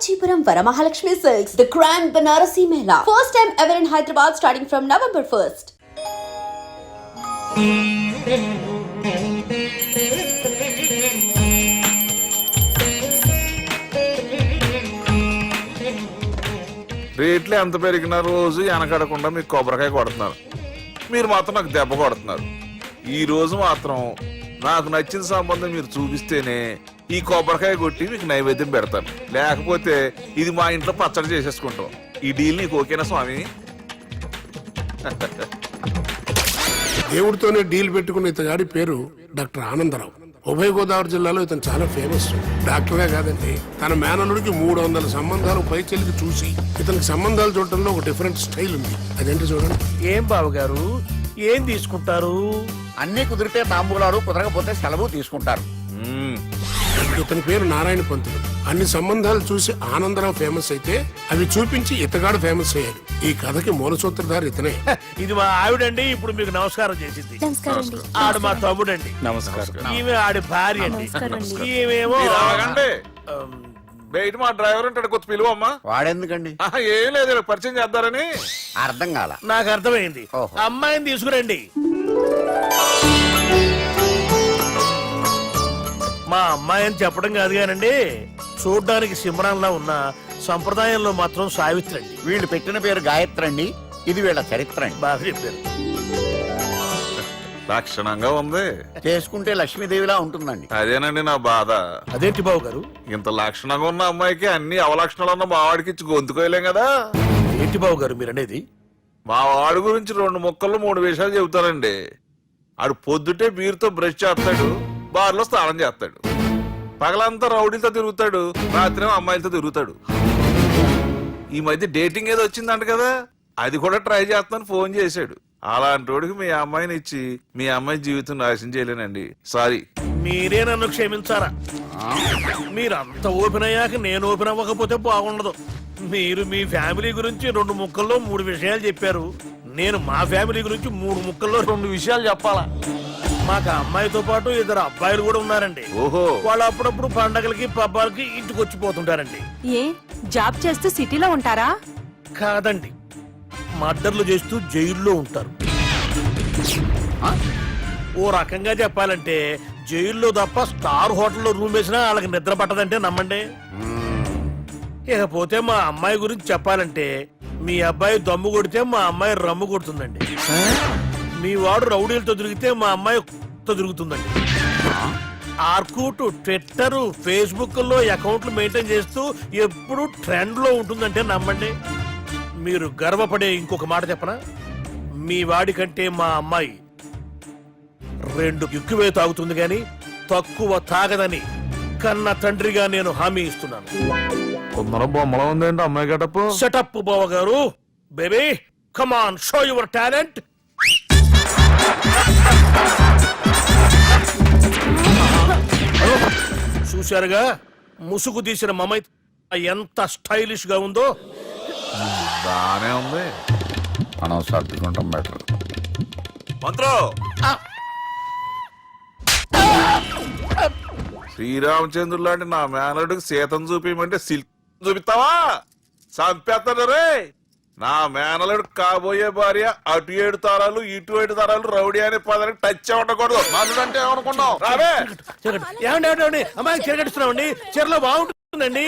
Kanchipuram Varamahalakshmi Silks, the Grand Banarasi Mela. First time ever in Hyderabad starting from November 1st. రేట్లు ఎంత పెరిగిన రోజు వెనకడకుండా మీకు కొబ్బరికాయ కొడుతున్నారు, మీరు మాత్రం నాకు దెబ్బ కొడుతున్నారు. ఈ రోజు మాత్రం నాకు నచ్చిన సంబంధం మీరు చూపిస్తేనే ఈ కొబ్బరికాయ కొట్టి మీకు నైవేద్యం పెడతాను, లేకపోతే ఇది మా ఇంట్లో పచ్చడి చేసేసుకుంటాం. ఈ డీల్ నీకు ఓకేనా స్వామి? దేవుడితోనే డీల్ పెట్టుకున్న ఇతగాడి పేరు డాక్టర్ ఆనందరావు. ఉభయ గోదావరి జిల్లాలో ఇతను చాలా ఫేమస్. డాక్టరే కాదండి, తన మేనలుడికి 300 సంబంధాలు పైచెలికి చూసి ఇతనికి సంబంధాలు చూడటంలో ఒక డిఫరెంట్ స్టైల్ ఉంది. అదేంటి చూడండి. ఏం బాబు గారు, ఏం తీసుకుంటారు? అన్ని కుదిరితే తాంబూలాలు, కుదరకపోతే సెలవు తీసుకుంటారు. ఇతని పేరు నారాయణ పంతులు. అన్ని సంబంధాలు చూసి ఆనందరావు ఫేమస్ అయితే అవి చూపించి ఇతగాడు ఫేమస్ అయ్యాడు. ఈ కథకి మూల సూత్రధారి ఇతనే. ఇది మా ఆవిడండి, ఇప్పుడు మీకు నమస్కారం చేసింది. ఆడు మా తమ్ముడండి. నమస్కారం. ఈమె ఆడి భార్య అండి. ఈమెమో బయట మా డ్రైవర్ ఉంటాడు, కొత్త పిలువమ్మా. వాడెందుకండి? ఏం లేదు, పరిచయం చేద్దారని. అర్థం కాల. నాకు అర్థమైంది. అమ్మాయిని తీసుకురండి. మా అమ్మాయి అని చెప్పడం కాదు కానండి, చూడ్డానికి సింహరాన్లా ఉన్న సంప్రదాయంలో మాత్రం సావిత్రి అండి. వీళ్ళు పెట్టిన పేరు గాయత్రి అండి. ఇది వీళ్ళ చరిత్ర అండి. బాగా చెప్పారు. లక్షణంగా ఉంది, చేసుకుంటే లక్ష్మీదేవిలా ఉంటుందండి. అదేనండి నా బాధ. అదేంటి బాబు గారు? ఇంత లక్షణంగా ఉన్న అమ్మాయికి అన్ని అవలక్షణాలు ఉన్న మా వాడికి ఇచ్చి గొంతుకోయలేం కదా. ఏంటి బాబు గారు మీరు అనేది? మా వాడి గురించి 2 ముక్కల్లో 3 విషయాలు చెబుతానండి. ఆడు పొద్దుటే బీరుతో బ్రష్ చేస్తాడు, బార్లో స్నానం చేస్తాడు, పగలంతా రౌడీలతో తిరుగుతాడు, రాత్రి అమ్మాయిలతో తిరుగుతాడు. ఈ మధ్య డేటింగ్ ఏదో వచ్చిందంట కదా, అది కూడా ట్రై చేస్తాను ఫోన్ చేశాడు. అలాంటి వాడికి మీ అమ్మాయిని ఇచ్చి మీ అమ్మాయి జీవితం నాశనం చేయలేనండి. సారీ. మీరే నన్ను క్షమించారా? మీరంత ఓపెన్ అయ్యాక నేను ఓపెన్ అవ్వకపోతే బాగుండదు. మీరు మీ ఫ్యామిలీ గురించి 2 ముక్కల్లో 3 విషయాలు చెప్పారు. నేను మా ఫ్యామిలీ గురించి 3 ముక్కల్లో 2 విషయాలు చెప్పాలా? మాకు అమ్మాయితో పాటు 2 అబ్బాయిలు కూడా ఉన్నారండి. ఓహో. వాళ్ళు అప్పుడప్పుడు పండగలకి పబ్బాలకి ఇంటికి వచ్చిపోతుంటారండి. ఏ జాబ్ చేస్తూ సిటీలో ఉంటారా? కాదండి, మర్డర్లు చేస్తూ జైల్లో ఉంటారు. ఓ రకంగా చెప్పాలంటే జైల్లో తప్ప స్టార్ హోటల్లో రూమ్ వేసినా వాళ్ళకి నిద్ర పట్టదంటే నమ్మండి. ఇకపోతే మా అమ్మాయి గురించి చెప్పాలంటే మీ అబ్బాయి దమ్ము కొడితే మా అమ్మాయి రమ్ము కొడుతుందండి. మీ వాడు రౌడీలతో తిరిగితే మా అమ్మాయి తిరుగుతుందండి. ఆర్కుట్, ట్విట్టర్, ఫేస్బుక్ లో అకౌంట్లు మెయింటైన్ చేస్తూ ఎప్పుడు ట్రెండ్ లో ఉంటుందంటే నమ్మండి. మీరు గర్వపడే ఇంకొక మాట చెప్పనా? మీ వాడి కంటే మా అమ్మాయి 2 ఎక్కువే తాగుతుంది గాని తక్కువ తాగదని కన్న తండ్రిగా నేను హామీ ఇస్తున్నాను. కొందరు బొమ్మలో ఉందేంటి అమ్మాయి గడప? సెటప్ బావ గారు. Baby come on, show your talent. చూశారుగా ముసుగు తీసిన మమై ఎంత స్టైలిష్ గా ఉందో. బానే ఉంది. మనం సర్దుకుంటాం బెటర్. మంత్రో, శ్రీరామచంద్రుడు లాంటి నా మేనరుడికి సీతను చూపించమంటే సిల్క్ చూపిస్తావా? చంపేస్తాడు రే. నా మేనలుడు కాబోయే భార్య అటు 7 తరాలు ఇటు 7 తరాలు రౌడీ అనే పదానికి టచ్ ఉండకూడదు. మనడు అంటే ఏమనుకున్నావు? రావే. ఏమండి అమ్మాయికి చెరగడుస్తున్నామండి, చీరలో బాగుంటుందండి.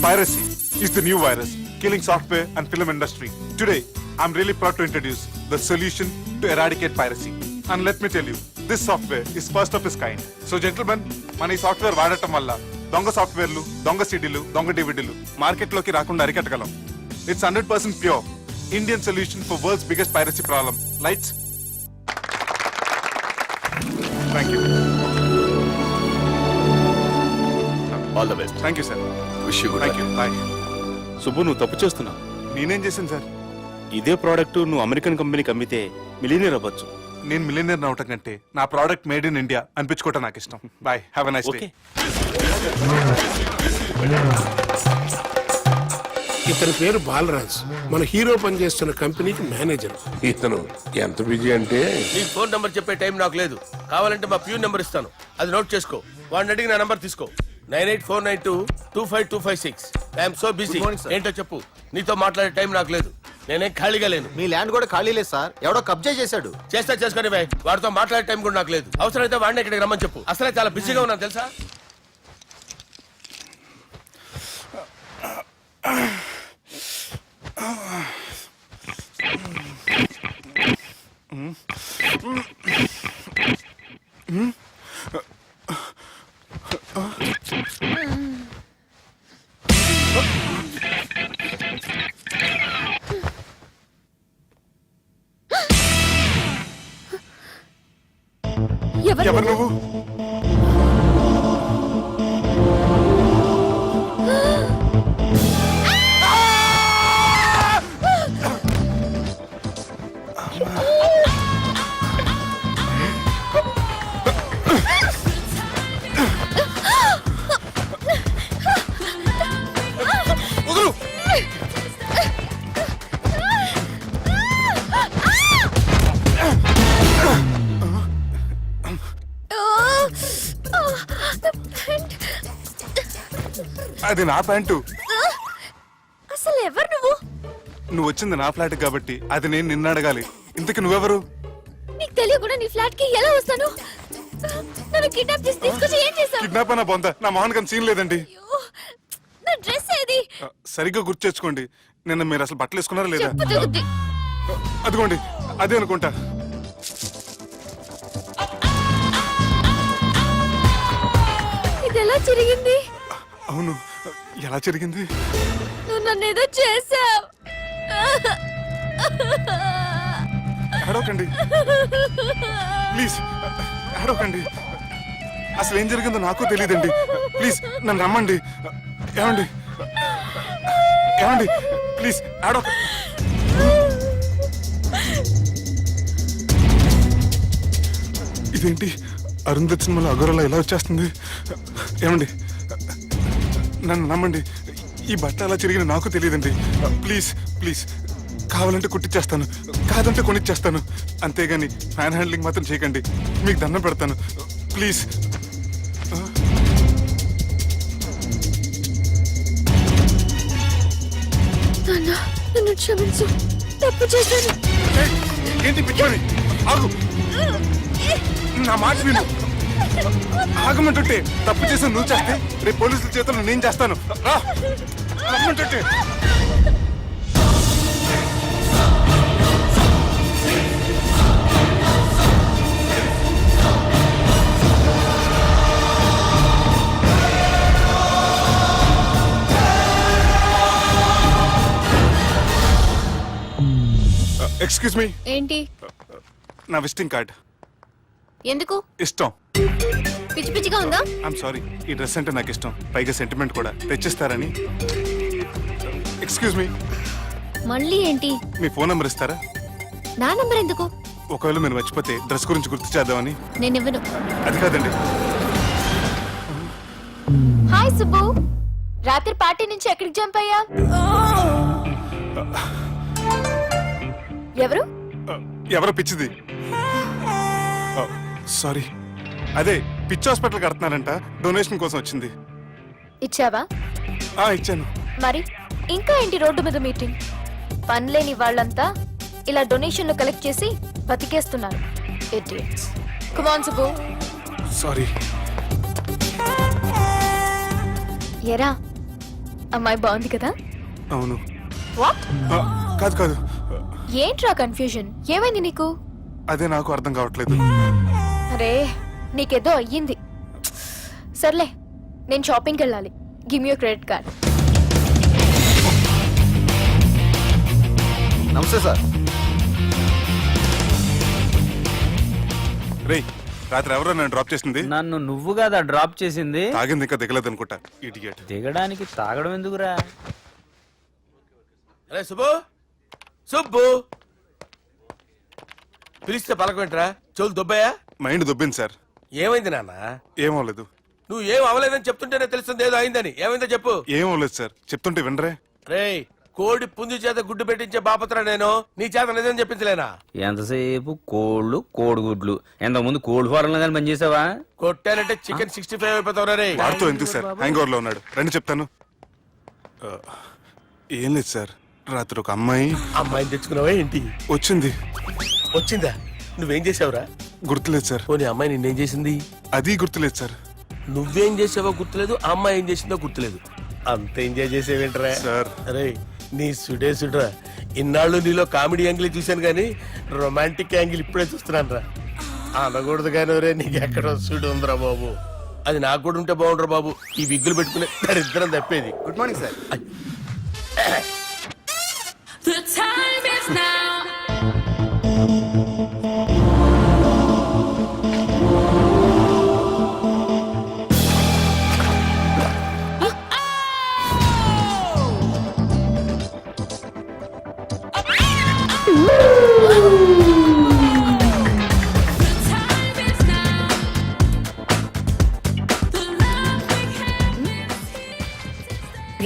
Piracy is the new virus killing software and film industry. Today, I'm really proud to introduce the solution to eradicate piracy. And let me tell you, this software is first of its kind. So gentlemen, మన ఈ software వాడటం వల్ల దొంగ సాఫ్ట్వేర్లు, దొంగ సీడీలు, దొంగ డివిడీలు మార్కెట్లోకి రాకుండా అరికట్టగలం. It's 100% pure Indian solution for world's biggest piracy problem. Lights. Thank you. All the best. Thank you, sir. Wish you good. Thank you. Bye. Subbu, నువ్వు తప్పు చేస్తున్నావు. నేనేం చేశాను సార్? ఇదే ప్రోడక్ట్ నువ్వు అమెరికన్ కంపెనీకి అమ్మితే మిలియనీర్ అవ్వచ్చు. నేను మిలియనర్ అవటం కంటే నా ప్రోడక్ట్ మేడ్ ఇన్ ఇండియా అనిపించుకోవటం నాకు ఇష్టం. Bye, have a nice day. Okay. ఇతని పేరు బాలరాజ్, మన హీరో పనిచేస్తున్న కంపెనీకి మేనేజర్. ఇతను ఎంత బిజీ అంటే నీ ఫోన్ నంబర్ చెప్పే టైం నాకు లేదు. కావాలంటే మా ప్యూన్ నంబర్ ఇస్తాను, అది నోట్ చేసుకో. వాడిని అడిగి నా నంబర్ తీసుకో. 9849225256. I'm so busy. ఏంటో చెప్పు. నీతో మాట్లాడే టైం నాకు లేదు. నేనేం ఖాళీగా లేను. మీ ల్యాండ్ కూడా ఖాళీ లేదు సార్, ఎవడో కబ్జా చేశాడు. చేస్తా చేసుకుని బాయ్. వాడితో మాట్లాడే టైం కూడా నాకు లేదు. అవసరమైతే వాడిని ఇక్కడికి రమ్మని చెప్పు. అసలే చాలా బిజీగా ఉన్నాను తెలుసా. ఎవరు నువ్వు? అది నా ప్యాంటు. అసలు ఎవరు నువ్వు? నువ్వు వచ్చింది నా ఫ్లాట్ కాబట్టి అది నేను నిన్ను అడగాలి. ఇంతకు నువ్వెవరు? నీకు తెలియకుండా నీ ఫ్లాట్ కి ఎలా వస్తాను? నన్ను కిడ్నాప్ చేసి తీసుకొచ్చి ఏం చేశావు? కిడ్నాప్ అన్న బొంద, నా మోహన్ కన్ సీన్ లేదండి. నా డ్రెస్ ఏది? సరిగ్గా గుర్తు తెచ్చుకోండి. నిన్న మీరు అసలు బట్టలు వేసుకున్నారా లేదా? చెప్పు తెగుద్ది. అదిగోండి అదే అనుకుంటా. ఇది ఎలా జరిగింది? అవును, ఎలా జరిగింది? నువ్వు నన్ను ఏదో చేసావు. అడవకండి ప్లీజ్, అడవకండి. అసలు ఏం జరిగిందో నాకు తెలియదండి. ప్లీజ్ నన్ను రమ్మండి. ఏమండి ఏమండి ప్లీజ్ అడవ. ఇదేంటి అరుంధతి సినిమాలో అగోరలా ఎలా వచ్చేస్తుంది? ఏమండి నన్ను నమ్మండి. ఈ బట్ట అలా తిరిగిన నాకు తెలియదండి. ప్లీజ్ ప్లీజ్, కావాలంటే కుట్టిచ్చేస్తాను, కాదంటే కొనిచ్చేస్తాను. అంతేగాని ఫ్యాన్ హ్యాండ్లింగ్ మాత్రం చేయకండి. మీకు దండం పెడతాను ప్లీజ్. నన్ను క్షమించు, తప్పు చేశాను. ఏంటి పిచ్చోని? ఆగు, నా మాట విను. ఆగమంటుంటే తప్పు చేసి నువ్వు చేస్తే రేపు పోలీసుల చేతుల్లో నేను చేస్తాను. రా రమ్మంటుంటే. Excuse me. ఏంటి? నా విజిటింగ్ కార్డ్. ఎందుకు? ఇష్టం. పిచ్చి పిచ్చిగా ఉందా? ఐఎమ్ సారీ, ఈ డ్రెస్ అంటే నాకు ఇష్టం, పైగా సెంటిమెంట్ కూడా. తెచ్చిస్తారని. Excuse me. మళ్ళీ ఏంటి? మీ ఫోన్ నెంబర్ ఇస్తారా? నా నంబర్ ఎందుకు? ఒకవేళ మీరు మర్చిపోతే డ్రెస్ గురించి గుర్తు చేద్దామని. నేను ఇవ్వను. అది కాదండి. హాయ్ సుబ్బు, రాత్రి పార్టీ నుంచి ఎక్కడికి జంప్ అయ్యా? ఎవరు? ఎవరో పిచ్చిది. సారీ, అదే పిచ్చి హాస్పిటల్ కడుతున్నారంట, డొనేషన్ కోసం వచ్చింది. ఇచ్చావా? ఇచ్చాను. మరి ఇంకా ఏంటి రోడ్డు మీద మీటింగ్? పనిలేని వాళ్ళంతా ఇలా డొనేషన్లు కలెక్ట్ చేసి బతికేస్తున్నారు. Idiots. Come on, Subbu. Sorry. ఎరా, అమ్మాయి బాగుంది కదా? అవును. వాట్? కాదు కాదు, ఏంట్రా కన్ఫ్యూజన్? ఏమైంది నీకు? అదే నాకు అర్థం కావట్లేదు. అరే, నీకేదో అయ్యింది. సర్లే, నేను షాపింగ్కి వెళ్ళాలి. Give me your credit card. నమస్తే సార్. రేయ్, రాత్రి ఎవరో నన్ను డ్రాప్ చేసింది? నన్ను నువ్వు కదా డ్రాప్ చేసింది. తాగింది ఇంకా దిగలేదు అనుకుంటా. ఇడియట్. దిగడానికి తాగడం ఎందుకురా? అరే సుబ్బు, సుబ్బు పిలిస్తే పలకమేంట్రా? చెవులు దొబ్బయా? Mind దొబ్బింది sir. ఏమైంది నాన్న? ఏమవలేదు. నువ్వు ఏం అవ్వలేదని చెప్తుంటేనే తెలుస్తుంది ఏదో అయిందని. ఏమైందో చెప్పు. ఏమవలేదు సార్, చెప్తుంటే వినరే. రేయ్, కోడి పుంజు చేత గుడ్డు పెట్టించే బాపత్ర నేను నీ చేత నిజం చెప్పించలేనా? ఎంతసేపు కోళ్ళు కోడిగుడ్లు ఎంతకుముందు కోడి ఫారంలో కానీ పనిచేసావా? కొట్టానంటే చికెన్ 65 అయిపోతావు రే. వాడుతూ ఎందుకు సార్ హ్యాంగ్ ఓవర్ లో ఉన్నాడు, రండి చెప్తాను. ఏం లేదు సార్, రాత్రి ఒక అమ్మాయిని తెచ్చుకున్నావా ఏంటి? వచ్చిందా? నువ్వేం చేసావురా? గుర్తులేదు సార్. పోనీ అమ్మాయి నిన్నేం చేసింది? అది గుర్తులేదు సార్. నువ్వేం చేసావో గుర్తులేదు, ఆ అమ్మాయి ఏం చేసిందో గుర్తులేదు. అంత ఎంజాయ్ చేసేవేంట్రా సార్? అరే నీ సుడే సుడ్రా, ఇన్నాళ్ళు నీలో కామెడీ యాంగిల్ చూశాను కానీ రొమాంటిక్ యాంగిల్ ఇప్పుడే చూస్తున్నాను రా. అనకూడదు కానీ రే, నీకు ఎక్కడ సుడు ఉందిరా బాబు. అది నాకు కూడా ఉంటే బాగుండ్రా బాబు. ఈ విగ్గులు పెట్టుకునే దరిద్రం తప్పేది. Good morning sir. The time is now.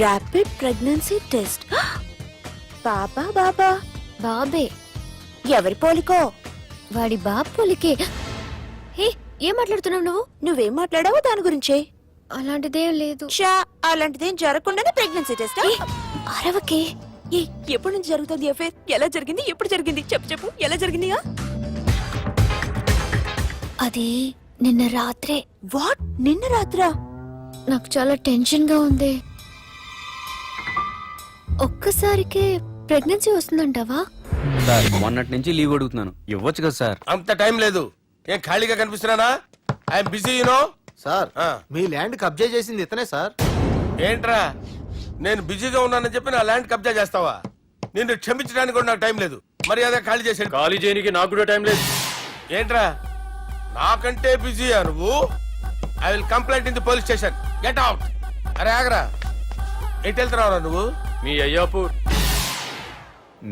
Rapid pregnancy test. బాబా బాబా బాబే ఎవరి పోలికో? వాడి బాబ్ పోలికే. హే, ఏం మాట్లాడుతున్నావు నువ్వు? నువ్వేం మాట్లాడావో దాని గురించే. అలాంటిదేం లేదు. అలాంటిదేం జరగకుండానే ప్రెగ్నెన్సీ టెస్ట్? అరవకే. ఎప్పటి నుంచి జరుగుతుంది అఫేర్? ఎలా జరిగింది? ఎప్పుడు జరిగింది? చెప్పు ఎలా జరిగింది? అది నిన్న రాత్రే. వాట్? నిన్న రాత్రా? నాకు చాలా టెన్షన్ గా ఉంది. ఒక్కసారికే ప్రెగ్నెన్సీ వస్తుందంటావా? సార్ మొన్నటి నుంచి లీవ్ అడుగుతున్నాను, ఇవ్వచ్చు కదా సార్? అంత టైం లేదు. ఏం ఖాళీగా కనిపిస్తున్నానా? I'm busy you know. సార్ మీ ల్యాండ్ కబ్జా చేసింది ఇతనే సార్. ఏంట్రా, నేను బిజీగా ఉన్నానని చెప్పి నా ల్యాండ్ కబ్జా చేస్తావా? నిన్ను క్షమించడానికి కూడా నాకు టైం లేదు. మరి అదే ఖాళీ చేసాడు. ఖాళీ చేయడానికి నాకు కూడా టైం లేదు. ఏంట్రా, నాకంటే బిజీయా నువ్వు? I will complaint in the police station. Get out. అరే ఆగరా, ఎటు వెళ్తున్నావురా నువ్వు? మీ అయ్యాపూర్.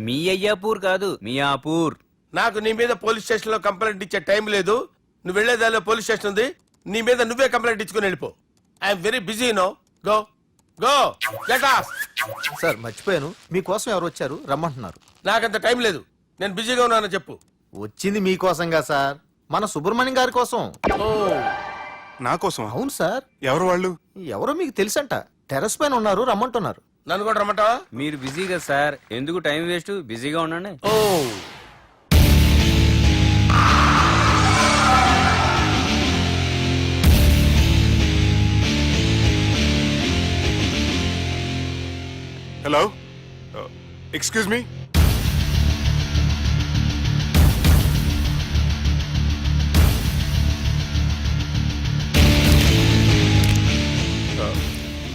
మీ అయ్యాపూర్ కాదు, మియాపూర్. నాకు నీ మీద పోలీస్ స్టేషన్ లో కంప్లైంట్ ఇచ్చే టైం లేదు. నువ్వు వెళ్లేదాలో పోలీస్ స్టేషన్ ఉంది. నీ మీద నువ్వే కంప్లైంట్ ఇచ్చుకుని వెళ్ళిపో. I'm very busy no. Go go get off. Sir మర్చిపోయాను, మీకోసం ఎవరు వచ్చారు రమ్మంటున్నారు. నాకంత టైం లేదు, నేను బిజీగా ఉన్నానని చెప్పు. వచ్చింది మీకోసంగా సార్, మన సుబ్రహ్మణ్యం గారి కోసం. ఓ, నా కోసం? అవును సార్. ఎవరు వాళ్ళు? ఎవరో మీకు తెలుసంట, టెర్రస్ పైన ఉన్నారు, రమ్మంటున్నారు. నన్ను కూడా రమ్మంటావా? మీరు బిజీ కదా సార్, ఎందుకు టైం వేస్ట్? బిజీగా ఉండండి. ఓ, హలో, ఎక్స్క్యూజ్ మీ.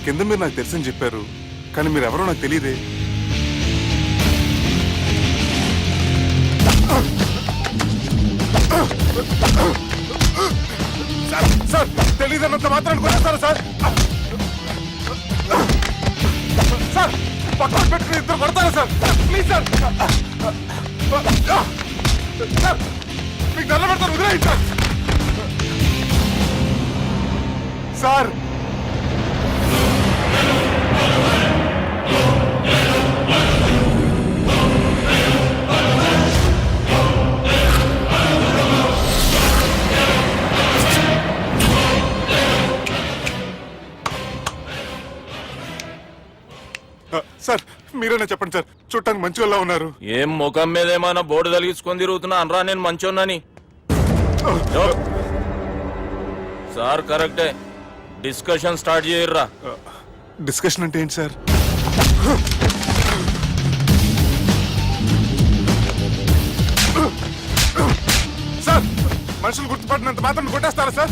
కింద మీరు నాకు తెలుసని చెప్పారు, కానీ మీరు ఎవరో నాకు తెలియదే. సార్ తెలియదన్నంత మాత్రాన్ని కొనేస్తారా సార్? సార్ పక్కన పెట్టుకుని ఇద్దరు పడతారా సార్? ప్లీజ్ సార్, సార్ మీకు నల్ల పెడతారు, వదిలేయండి సార్. సార్ సార్ మీరేనా చెప్పండి సార్, చూడటానికి మంచి వాళ్ళ ఉన్నారు. ఏం ముఖం మీద ఏమైనా బోర్డు తలిగించుకొని తిరుగుతున్నా అనరా నేను మంచోన్నాని? సార్ కరెక్టే, డిస్కషన్ స్టార్ట్ చేయర్రా. డిస్కషన్ అంటే ఏంటి సార్? సార్ మనుషులు గుర్తుపడినంత మాత్రం కొట్టేస్తారా సార్?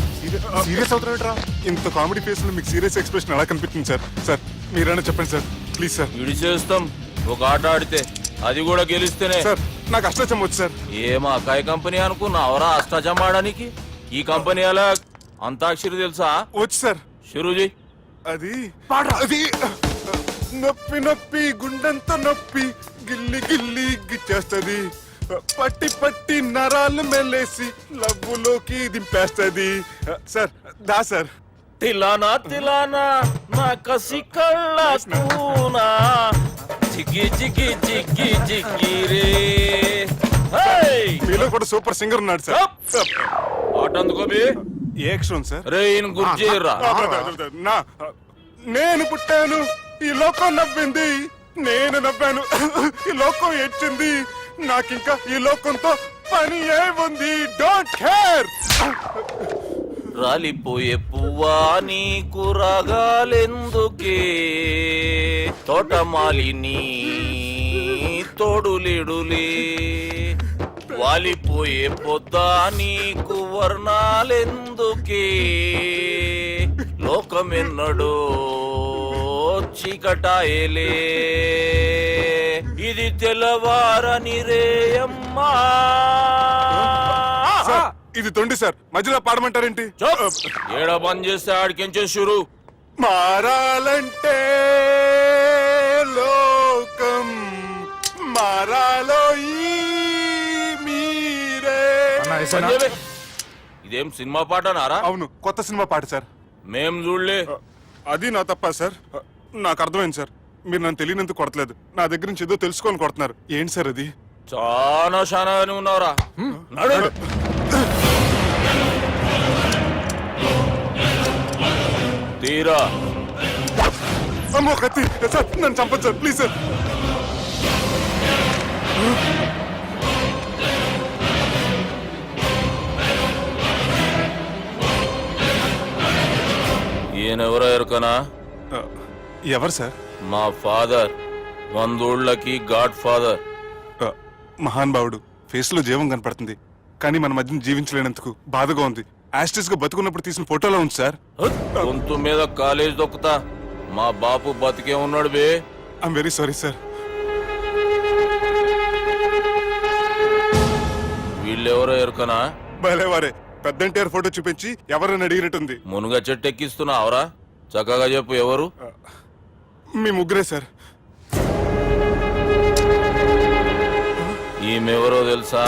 సీరియస్ అవుతారా? ఇంత కామెడీ ఫేస్ లో మీకు సీరియస్ ఎక్స్ప్రెషన్ ఎలా కనిపిస్తుంది సార్? సార్ మీరైనా చెప్పండి సార్, ప్లీజ్ సార్. ఇడి చేస్తాం ఒక ఆట ఆడితే, అది కూడా గెలిస్తేనే. సార్ నాకు అష్టాచం వచ్చు సార్. ఏం అకాయ కంపెనీ అనుకున్నావరా అష్టాచం ఆడడానికి? ఈ కంపెనీ అలా అంతాక్షరి తెలుసా? వచ్చు సార్. షురూజీ. అది అది నొప్పి నొప్పి గుండెంత నొప్పి గిల్లి గిల్లి గిచ్చేస్తది, పట్టి పట్టి నరాలు మెల్లేసి లవ్వులోకి దింపేస్తది. సార్ దా సార్. తిలానా తిలానా నా కసి కళ్ళ కూనా జిగ్గి జిగ్గి జిగ్గి జిగ్గి రే హై మీలో కూడా సూపర్ సింగర్ ఉన్నాడు సార్. ఆట అందుకోబి ఏ అక్షరం సార్? రే ఈయన గుర్తు చేయరా నా నేను పుట్టాను, ఈ లోకం నవ్వింది, నేను నవ్వాను, ఈ లోకం ఏడ్చింది, నాకింకా ఈ లోకంతో పని ఏముంది, డోంట్ కేర్. రాలిపోయే పువ్వా నీకు రాగాలెందుకే తోటమాలిని తోడులేడులే వాలిపోయే పొద్దా నీకు వర్ణాలెందుకే లోకమెన్నడో చీకటాయలే ఇది తెల్లవారని రేయమ్మా సార్, ఇది తొండి సార్, మధ్యలో పాడమంటారేంటి? ఏడా బంద్ చేస్తే ఆడికించే షురు మారాలంటే లోకం మారాలో ఈ మీరే. ఇదేం సినిమా పాట నారా? అవును, కొత్త సినిమా పాట సార్. మేం చూడలే. అది నా తప్ప సార్. నాకు అర్థమైంది సార్, మీరు నన్ను తెలియనందుకు కొడతలేదు, నా దగ్గర నుంచి ఏదో తెలుసుకొని కొడుతున్నారు. ఏంటి సార్ అది? చాలా శానాగానే ఉన్నావురా. నడు. తీరా అమ్మో కత్తి సార్, నన్ను చంపదు సార్, ప్లీజ్ సార్. ఈయనెవరో ఎరుకనా? ఎవరు సార్? మా ఫాదర్, 100 గాడ్ ఫాదర్. మహాన్ భావుడు, ఫేస్ లో జీవం కనపడుతుంది, కానీ మన మధ్యన జీవించలేనందుకు బాధగా ఉంది. యాస్టిస్ గా బతుకున్నప్పుడు తీసిన ఫోటోలో ఉంది సార్. గొంతు మీద కాలేజ్ దొక్కుతా. మా బాపు బతికే ఉన్నాడు బే. I'm very sorry sir. వీళ్ళెవరో ఎరుకనా? భలేవారే, పెద్ద ఎన్టీఆర్ ఫోటో చూపించి ఎవరని అడిగినట్టుంది. మునుగ చెట్టు ఎక్కిస్తున్నావురా? చక్కగా చెప్పు ఎవరు? మీ ముగ్గురే సార్. ఈమెవరో తెలుసా?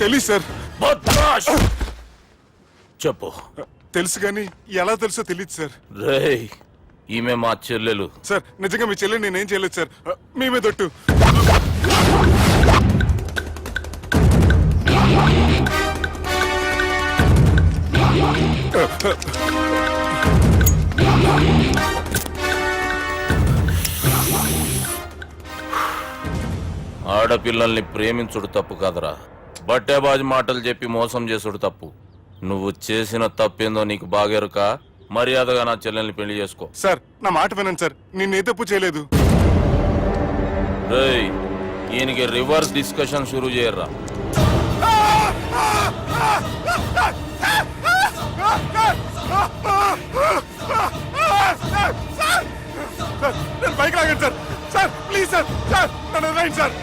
తెలీదు సార్. బద్మాష్! చెప్పు. తెలుసు కానీ ఎలా తెలుసో తెలియదు సార్. రేయ్, ఈమె మా చెల్లెలు. సార్ నిజంగా మీ చెల్లెని నేనేం చేయలేదు సార్, మీ మీద ఒట్టు. ఆడపిల్లల్ని ప్రేమించుడు తప్పు కాదురా, బట్టేబాజు మాటలు చెప్పి మోసం చేసుడు తప్పు. నువ్వు చేసిన తప్పేందో నీకు బాగెరుక. మర్యాదగా నా చెల్లెల్ని పెళ్లి చేసుకో. సార్ నా మాట వినండి సార్, నేను ఏ తప్పు చేయలేదు. రేయ్, ఈయనకి రివర్స్ డిస్కషన్ షురూ చేయర్రా. సార్ నన్ను బైక్ లాగండి sir. Sir please sir, sir నన్ను వదిలేయండి సార్.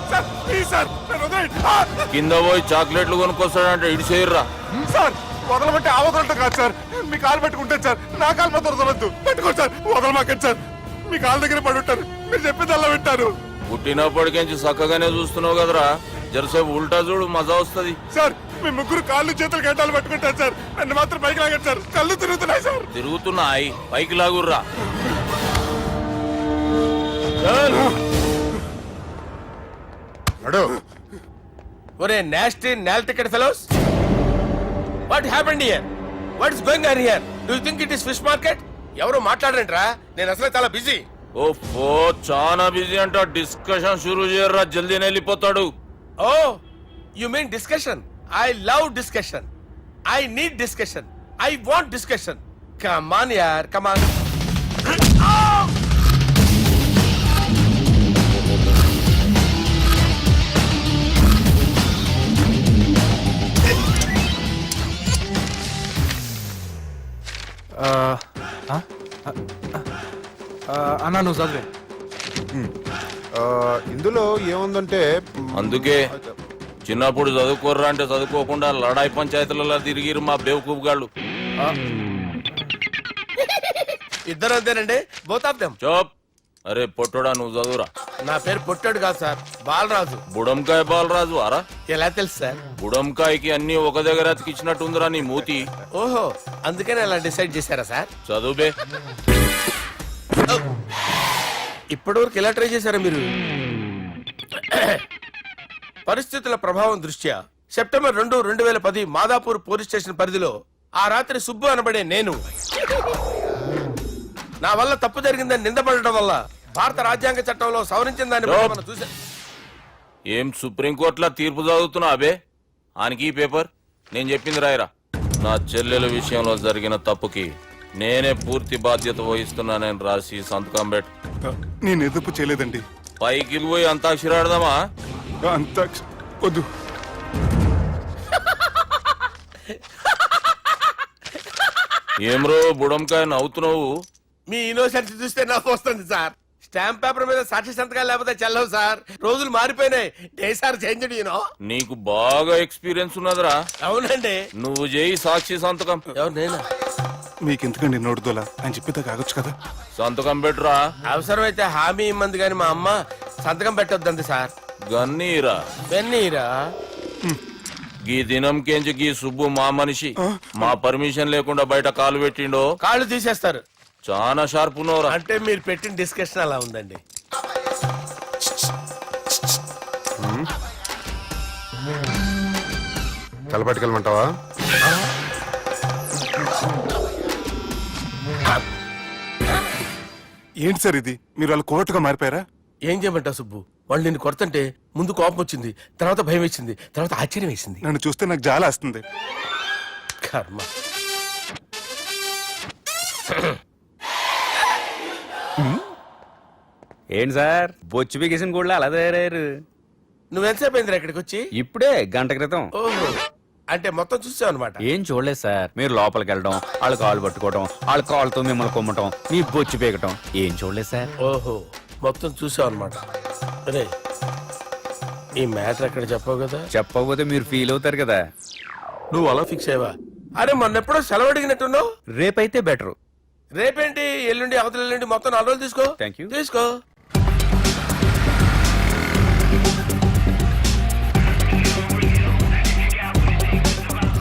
సార్ ప్లీజ్ సార్ నన్ను వదిలేయండి. కింద పోయి చాక్లెట్లు కొనుక్కొస్తాడంటే ఇటు చేయర్రా. సార్ వదలమంటే ఆ వదలటం కాదు సార్, మీ కాలు పెట్టుకుంటాను సార్, నా కాలు మాత్రం వదలవద్దు. పెట్టుకోండి సార్, వదలమాకండి సార్, మీ కాలు దగ్గర పడి ఉంటారు, మీరు చెప్పింది అలా వింటారు. పుట్టినప్పటికేంచి చక్కగానే చూస్తున్నావు కదరా, జరసేపు ఉల్టా చూడు, మజా వస్తుంది. సార్ మీ ముగ్గురు కాళ్ళు చేతులు గంటలు పట్టుకుంటారు సార్, నన్ను మాత్రం పైకి లాగండి సార్, కళ్ళు తిరుగుతున్నాయి సార్. తిరుగుతున్నాయి, పైకి లాగుర్రా. ఒరే నాస్టీ నాల్ ticket fellows, what happened here? What is going on here? Do you think it is fish market? ఎవరు మాట్లాడరంట్రా, నేను అసలే చాలా బిజీ. ఓ చాలా బిజీ అంట. డిస్కషన్ షురూ చేయర్రా, జల్దీనే వెళ్ళిపోతాడు. Oh you mean discussion? I love discussion, I need discussion, I want discussion. Come on యార్, కమ్ ఆన్. అన్నా నువ్వు చదివే. ఇందులో ఏముందంటే అందుకే చిన్నప్పుడు చదువుకోర్రా అంటే చదువుకోకుండా లడాయి పంచాయతీలలో తిరిగిరు మా బేవకూఫ్ గాళ్ళు. ఇద్దరు అంతేనండి, బోత్ ఆఫ్ దెమ్. చోప్. అరే పొట్టోడా, నువ్వు చదువురా. నా పేరు పొట్టాడు కాదు సార్, బాలరాజు. బుడంకాయ బాలరాజు అరా? ఎలా తెలుసు సార్? బుడంకాయకి అన్ని ఒక దగ్గర అతికిచ్చినట్టుందిరా నీ మూతి. ఓహో, అందుకని అలా డిసైడ్ చేశారా సార్? చదువుబే. ఇప్పటివరకు ఎలా ట్రై చేశారా మీరు? పరిస్థితుల ప్రభావం దృష్ట్యా సెప్టెంబర్ 2, 2010 మాదాపూర్ పోలీస్ స్టేషన్ పరిధిలో ఆ రాత్రి సుబ్బు అనబడే నేను నా వల్ల తప్పు జరిగిందని నిందపడటం వల్ల భారత రాజ్యాంగ చట్టంలో సవరించిన దాన్ని బట్టి మనం చూసా. ఏం సుప్రీంకోర్టులో తీర్పు చదువుతున్నా అబే? ఆనికి ఈ పేపర్ నేను చెప్పింది రాయరా. నా చెల్లెల విషయంలో జరిగిన తప్పుకి నేనే పూర్తి బాధ్యత వహిస్తున్నానని రాసి సంతకం పెట్టు. నేను ఎదుపు చేయలేదండి. పైకి పోయి అంతాక్షరి ఆడదామా? అంత వద్దు. ఏం రో బుడంకాయ నవ్వుతున్నావు? మీ ఇన్నోసెన్స్ చూస్తే నవ్వు వస్తుంది సార్. స్టాంప్ పేపర్ మీద సాక్షి సంతకాలు లేకపోతే చెల్లవు సార్. రోజులు మారిపోయినాయి. Day sir change you know. నీకు బాగా ఎక్స్పీరియన్స్ ఉన్నదిరా. అవునండి. నువ్వు చేయి సాక్షి సంతకం. ఎవరు నేనా? మీకు ఎందుకండి నోడుదోలా ఆయన చెప్పేదా కాగొచ్చు కదా. సంతకం పెట్టురా. అవసరమైతే హామీ ఇమ్మంది కానీ మా అమ్మ సంతకం పెట్టొద్దండి సార్. గన్నీరా వెన్నీరా? గీ దినం కేంచి గీ సుబ్బు మా మనిషి. మా పర్మిషన్ లేకుండా బయట కాలు పెట్టిండో కాళ్ళు తీసేస్తారు. చాలా షార్ప్ ఉన్నవరా. అంటే మీరు పెట్టిన డిస్కషన్ అలా ఉందండి. తలపట్టుకెళ్ళమంటావా? ఏంటి సార్ ఇది? మీరు వాళ్ళు కోర్టుగా మారిపోయారా? ఏం చేయమంటావు సుబ్బు? వాళ్ళు నిన్ను కొడుతుంటే ముందు కోపం వచ్చింది, తర్వాత భయం వేసింది, తర్వాత ఆశ్చర్యం వేసింది. నన్ను చూస్తే నాకు జాలి వస్తుంది. కర్మ. ఏంటి సార్ బొచ్చు బిగేసిన కూడా అలా తయారయ్యారు? నువ్వెంతసేపు అయిందిరా ఇక్కడికి వచ్చి? ఇప్పుడే గంట క్రితం. ఓహో, అంటే మొత్తం చూసావు అనమాట. ఏం చూడలేదు సార్. మీరు లోపలికి వెళ్ళడం, వాళ్ళ కాళ్ళు పట్టుకోవడం, వాళ్ళ కాళ్ళతో మిమ్మల్ని కొమ్మటం, మీ బొచ్చు పీకటం ఏం చూడలేదు సార్. ఓహో, మొత్తం చూసావు అనమాట. అరే, ఈ మ్యాటర్ ఎక్కడ చెప్పావు కదా? చెప్పకపోతే మీరు ఫీల్ అవుతారు కదా. నువ్వు అలా ఫిక్స్ అయ్యవా? అరే మొన్నెప్పుడో సెలవు అడిగినట్టున్నావు. రేపైతే బెటర్. రేపేంటి? ఎల్లుండి, అవతల ఎల్లుండి, మొత్తం 4 రోజులు తీసుకో. Thank you. తీసుకో.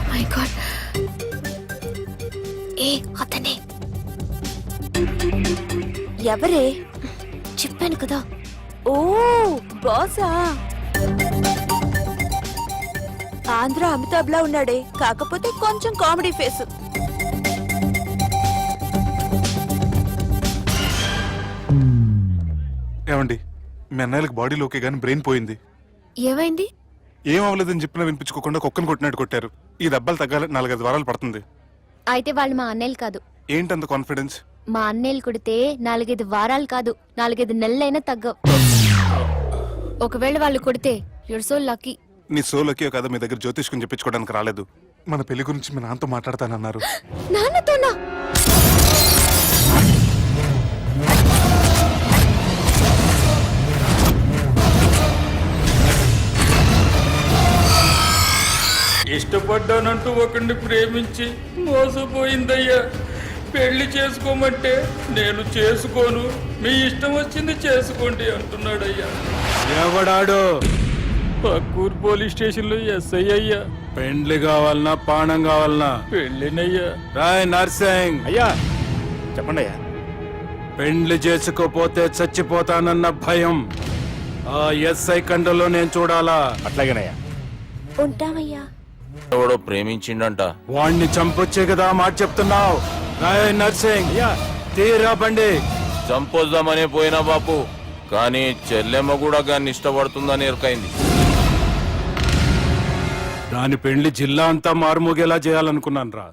మై గాడ్, ఏ అతనే ఎవరే? చెప్పాను కదా. ఓ బాసా. ఆంధ్ర అమితాబ్ లా ఉన్నాడే, కాకపోతే కొంచెం కామెడీ ఫేస్. ఏమండి, మీ అన్నయ్యలకు బాడీలో ఓకే కానీ బ్రెయిన్ పోయింది. ఏమైంది? ఏం అవ్వలేదని చెప్పినా వినిపించుకోకుండా కుక్కను కొట్టినట్టు కొట్టారు. ఈ దెబ్బలు తగ్గాలి 4-5 వారాలు పడుతుంది. అయితే వాళ్ళు మా అన్నయ్యలు కాదు. ఏంటంత కాన్ఫిడెన్స్? మా అన్నయ్యలు కొడితే 4-5 వారాలు కాదు, 4-5 నెలలైనా తగ్గవు. ఒకవేళ వాళ్ళు కొడితే యూర్ సో లక్కీ. నీ సోలోకి కదా మీ దగ్గర జ్యోతిష్కుని చెప్పించుకోవడానికి రాలేదు. మన పెళ్లి గురించి మీ నాన్నతో మాట్లాడతానన్నారు. నాన్నతోనా? ఇష్టపడ్డానంటూ ఒకరిని ప్రేమించి మోసపోయిందయ్యా. పెళ్లి చేసుకోమంటే నేను చేసుకోను, మీ ఇష్టం వచ్చింది చేసుకోండి అంటున్నాడయ్యా. ఎవడాడు? పక్కూరు పోలీస్ స్టేషన్ లో ఎస్ఐ అయ్యా. పెండ్లి కావాలనా పానం కావాలనా? పెళ్ళినయ్యా. రాయ్ నర్సింగ్. అయ్యా చెప్పండి అయ్యా. పెండ్లి చేసుకోపోతే చచ్చిపోతానన్న భయం ఆ ఎస్ఐ కండలో నేను చూడాలా? అట్లాగేనయ్యా. ఉంటామయ్యా. ఎవడో ప్రేమించిండంట. వాణ్ణి చంపొచ్చే కదా మాట చెప్తున్నావు? రాయ్ నర్సింగ్, తీరా బండి. చంపొద్దామనే పోయినా బాపు, కానీ చెల్లెమ్మ కూడా గాన్ని ఇష్టపడుతుందని ఎరకైంది. దాని పెండ్లి జిల్లా అంతా మారుమోగేలా చేయాలనుకున్నాను రా.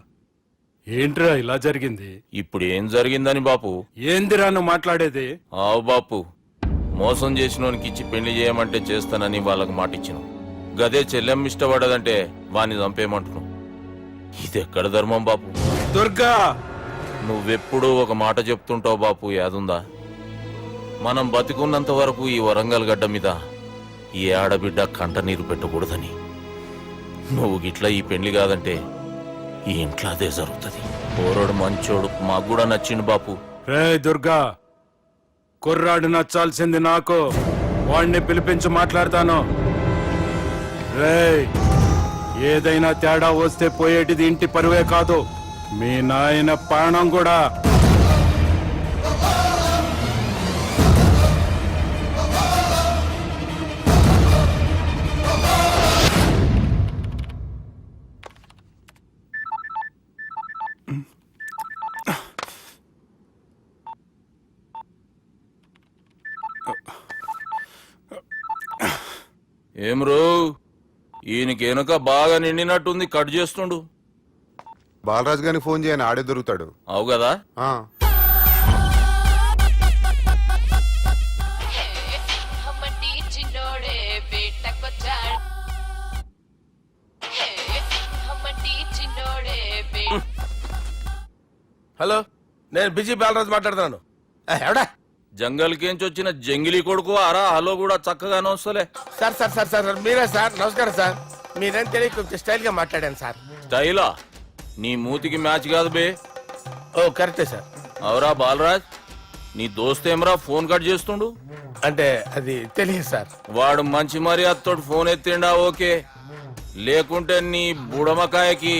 ఏంట్రా ఇలా జరిగింది? ఇప్పుడు ఏం జరిగిందని బాపు? ఏందిరా నువ్వు మాట్లాడేది? ఆవు బాపు, మోసం చేసినోనికి ఇచ్చి పెళ్లి చేయమంటే చేస్తానని వాళ్ళకి మాటిచ్చిన. గదే చెల్లెమ్మ ఇష్టపడదంటే వాణ్ణి చంపేయమంటున్నావు. ఇది ఎక్కడ ధర్మం బాపు? దుర్గా, నువ్వెప్పుడూ ఒక మాట చెప్తుంటావు బాపు, యాదుందా? మనం బతికున్నంత వరకు ఈ వరంగల్ గడ్డ మీద ఈ ఆడబిడ్డ కంట నీరు పెట్టకూడదని. నువ్వు గిట్లా ఈ పెళ్లి కాదంటే ఈ ఇంట్లో అదే జరుగుతుంది. పోరోడు మంచోడు, మాకు కూడా నచ్చిండు బాపు. రే దుర్గా, కుర్రాడు నచ్చాల్సింది నాకు. వాణ్ణి పిలిపించి మాట్లాడతాను. రే, ఏదైనా తేడా వస్తే పోయేటిది ఇంటి పరువే కాదు, మీ నాయన ప్రాణం కూడా. ఏం రో ఈయనకి వెనక బాగా నిండినట్టుంది, కట్ చేస్తుండు. బాలరాజు గారికి ఫోన్ చేయని ఆడే దొరుకుతాడు. అవు కదా. హలో, నేను బిజీ బాలరాజు మాట్లాడుతున్నాను. ఎవడా జంగల్కేంచి వచ్చిన జంగిలీ కొడుకు అరా హలో కూడా చక్కగానే వస్తలే. సార్ సార్ సార్ సార్ మీరే సార్? నమస్కారం సార్. మీరేం తెలియక కొంచెం స్టైల్ గా మాట్లాడాను సార్. స్టైలా? నీ మూతికి మ్యాచ్ కాదు బే. ఓ కరెక్టే సార్. అవరా బాలరాజ్, నీ దోస్త్ ఏమరా ఫోన్ కట్ చేస్తుండు? అంటే అది తెలియదు సార్. వాడు మంచి మర్యాదతోటి ఫోన్ ఎత్తిండా ఓకే, లేకుంటే నీ బుడమకాయకి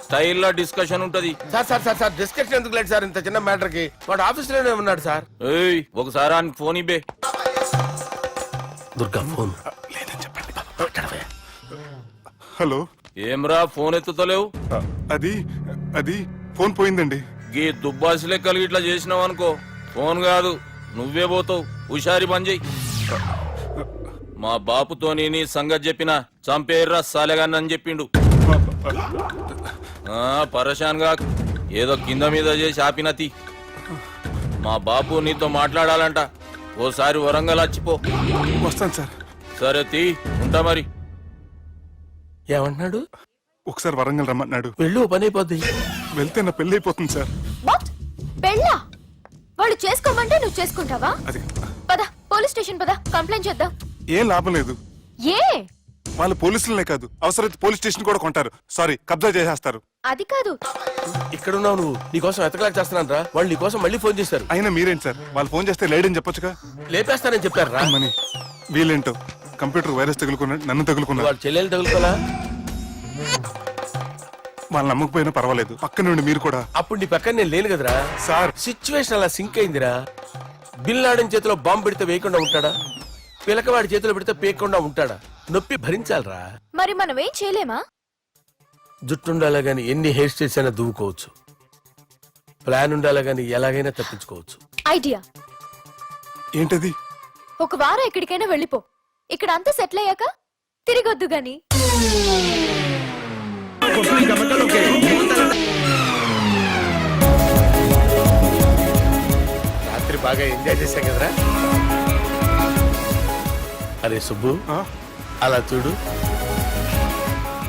స్టైల్లో డిస్కషన్ ఉంటది. Sir sir sir sir discussion ఎందుకు లేదు సార్? ఇంత చిన్న మ్యాటర్ కి వాడు ఆఫీస్ లోనే ఉన్నాడు సార్. ఏయ్ ఒకసారి ఆయనకి ఫోన్ ఇబ్బే. దుర్గా ఫోన్ హలో, ఏమ్రా ఫోన్ ఎత్తుతలేవు? అది అది ఫోన్ పోయిందండి. గీ దుబ్బాసి లెక్కలు ఇట్లా చేసినావు అనుకో, ఫోన్ కాదు నువ్వే పోతావు. హుషారి పని చెయ్యి. మా బాపుతోని నీ సంగతి చెప్పిన చంపేర్రా సాలెగాన్ని అని చెప్పిండు. పరేషాన్ గా ఏదో కింద మీద చేసి ఆపినతి. మా బాపు నీతో మాట్లాడాలంట, ఓసారి వరంగల్ వచ్చిపో. వస్తాను సార్. సరే తీ, ఉంటా మరి. ఏమంటున్నాడు? ఒకసారి వరంగల్ రమ్మన్నాడు. వెళ్ళు, పని అయిపోద్ది. వెళ్తే నా పెళ్లి అయిపోతుంది సార్. వాట్? పెళ్ళా? వాళ్ళు చేసుకోమంటే నువ్వు చేసుకుంటావా? అది పద పోలీస్ స్టేషన్ పద, కంప్లైంట్ చేద్దాం. ఏం లాభం లేదు. ఏ? వాళ్ళు పోలీసులనే కాదు, అవసరమైతే పోలీస్ స్టేషన్ కూడా కొంటారు. సారీ, కబ్జా చేసేస్తారు. అది కాదు. ఇక్కడ ఉన్నావు నువ్వు, నీకోసం ఎతకలేక చేస్తున్నాను రా. వాళ్ళు నీకోసం మళ్ళీ ఫోన్ చేశారు. అయినా మీరేంటి సార్, వాళ్ళు ఫోన్ చేస్తే లేడని చెప్పొచ్చుగా. లేపేస్తానని చెప్పారు రా. మని వీళ్ళేంటో కంప్యూటర్ వైరస్ తగులుకున్నాడు, నన్ను తగులుకున్నాడు. వాళ్ళ చెల్లెలు తగులుకోలా? వాళ్ళు నమ్మకపోయినా పర్వాలేదు, పక్క నుండి మీరు కూడా. అప్పుడు నీ పక్కన నేను లేను కదరా సార్. సిచ్యువేషన్ అలా సింక్ అయిందిరా. బిల్ లాడన్ చేతిలో బాంబు పెడితే వేయకుండా ఉంటాడా? పిలకవాడి చేతిలో పెడితే పేయకుండా ఉంటాడా? నొప్పి భరించాలరా. మరి మనం ఏం చేయలేమా? జుట్టుండాలా గాని ఎన్ని హెయిర్ స్టైల్స్ అయినా దువ్వుకోవచ్చు. ప్లాన్ ఉండాలా గాని ఎలాగైనా తప్పించుకోవచ్చు. ఐడియా ఏంటది? ఒక వారం ఎక్కడికైనా వెళ్ళిపో. ఇక్కడ అంతా సెటిల్ అయ్యాక తిరిగొద్దు గాని. రాత్రి బాగా ఎంజాయ్ చేశాం కదరా. అరే సుబ్బు, అలా చూడు,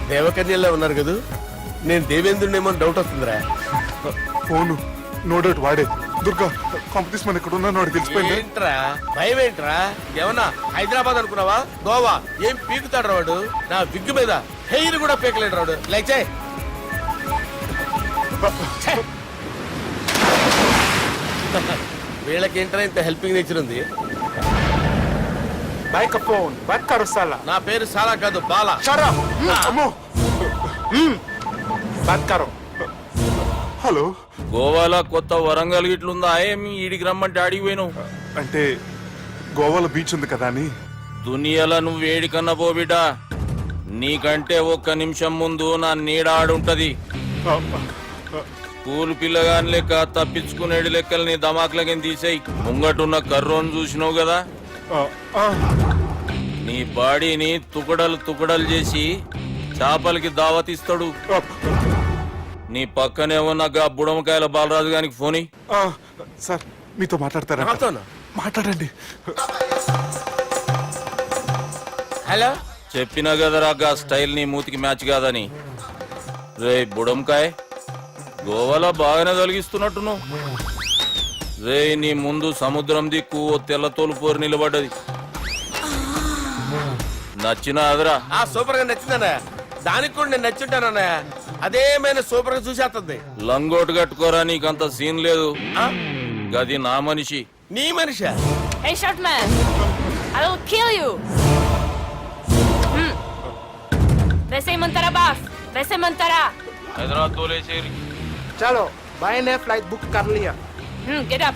దేవకన్యల్లో ఉన్నారు కదూ. నేను దేవేంద్రునేమో డౌట్ వస్తుందిరా. ఫోను నో డౌట్ వాడే. దుర్గా కాంపిటీషన్ మన ఇక్కడ ఉన్నాను, వాడు తెలిసిపోయింది. ఏంట్రా భయం ఏంట్రా? ఏమన్నా హైదరాబాద్ అనుకున్నావా? గోవా ఏం పీకుతాడు వాడు. నా విగ్గు మీద హెయిర్ కూడా పీకలేడు రాడు. లైక్ చేయి. వీళ్ళకేంట్రా ఇంత హెల్పింగ్ నేచర్ ఉంది. నా పేరు సాలా కాదు, బాలా. హలో, గోవాలో కొత్త వరంగల్ గిట్లుందా? ఏమి ఈడికి రమ్మంటే అడిగి పోయినావు? అంటే గోవాలో బీచ్ ఉంది కదా అని. దునియాలో నువ్వు ఏడికన్నా పో బిడ్డ, నీకంటే ఒక్క నిమిషం ముందు నా నీడ ఆడుంటది. స్కూల్ పిల్లగాని లెక్క తప్పించుకునేడు లెక్కలు నీ దమాకులకి తీసేయి. ముంగటున్న కర్రోని చూసినావు కదా, నీ బాడీని తుకడలు తుకడలు చేసి చేపలకి దావతిస్తాడు. నీ పక్కనే ఉన్న గా బుడమకాయల బాలరాజు గారికి ఫోని. సార్ మీతో మాట్లాడతారా? మాట్లాడండి. హలో, చెప్పినా కదరా గా స్టైల్ నీ మూతికి మ్యాచ్ కాదని. రే బుడంకాయ్, గోవాలో బాగానే తొలగిస్తున్నట్టును. రే నీ ముందు సముద్రం దిక్కు ఓ తెల్ల తోలుపోరు నిలబడ్డది. నచ్చిన అదరా? సూపర్ గా నచ్చిందన్నయ్య. దానికి కూడా నేను నచ్చుంటానన్నయ్య. అదేమైనా సూపర్ గా చూసేస్తుంది. లంగోటు కట్టుకోరా, నీకంత సీన్ లేదు. గది నా మనిషి. నీ మనిషి? Hey short man, I will kill you. वैसे मंतरा హైదరాబాద్ తోలేసేరి. చలో బాయ్ ఫ్లైట్ బుక్ कर लिया. get up.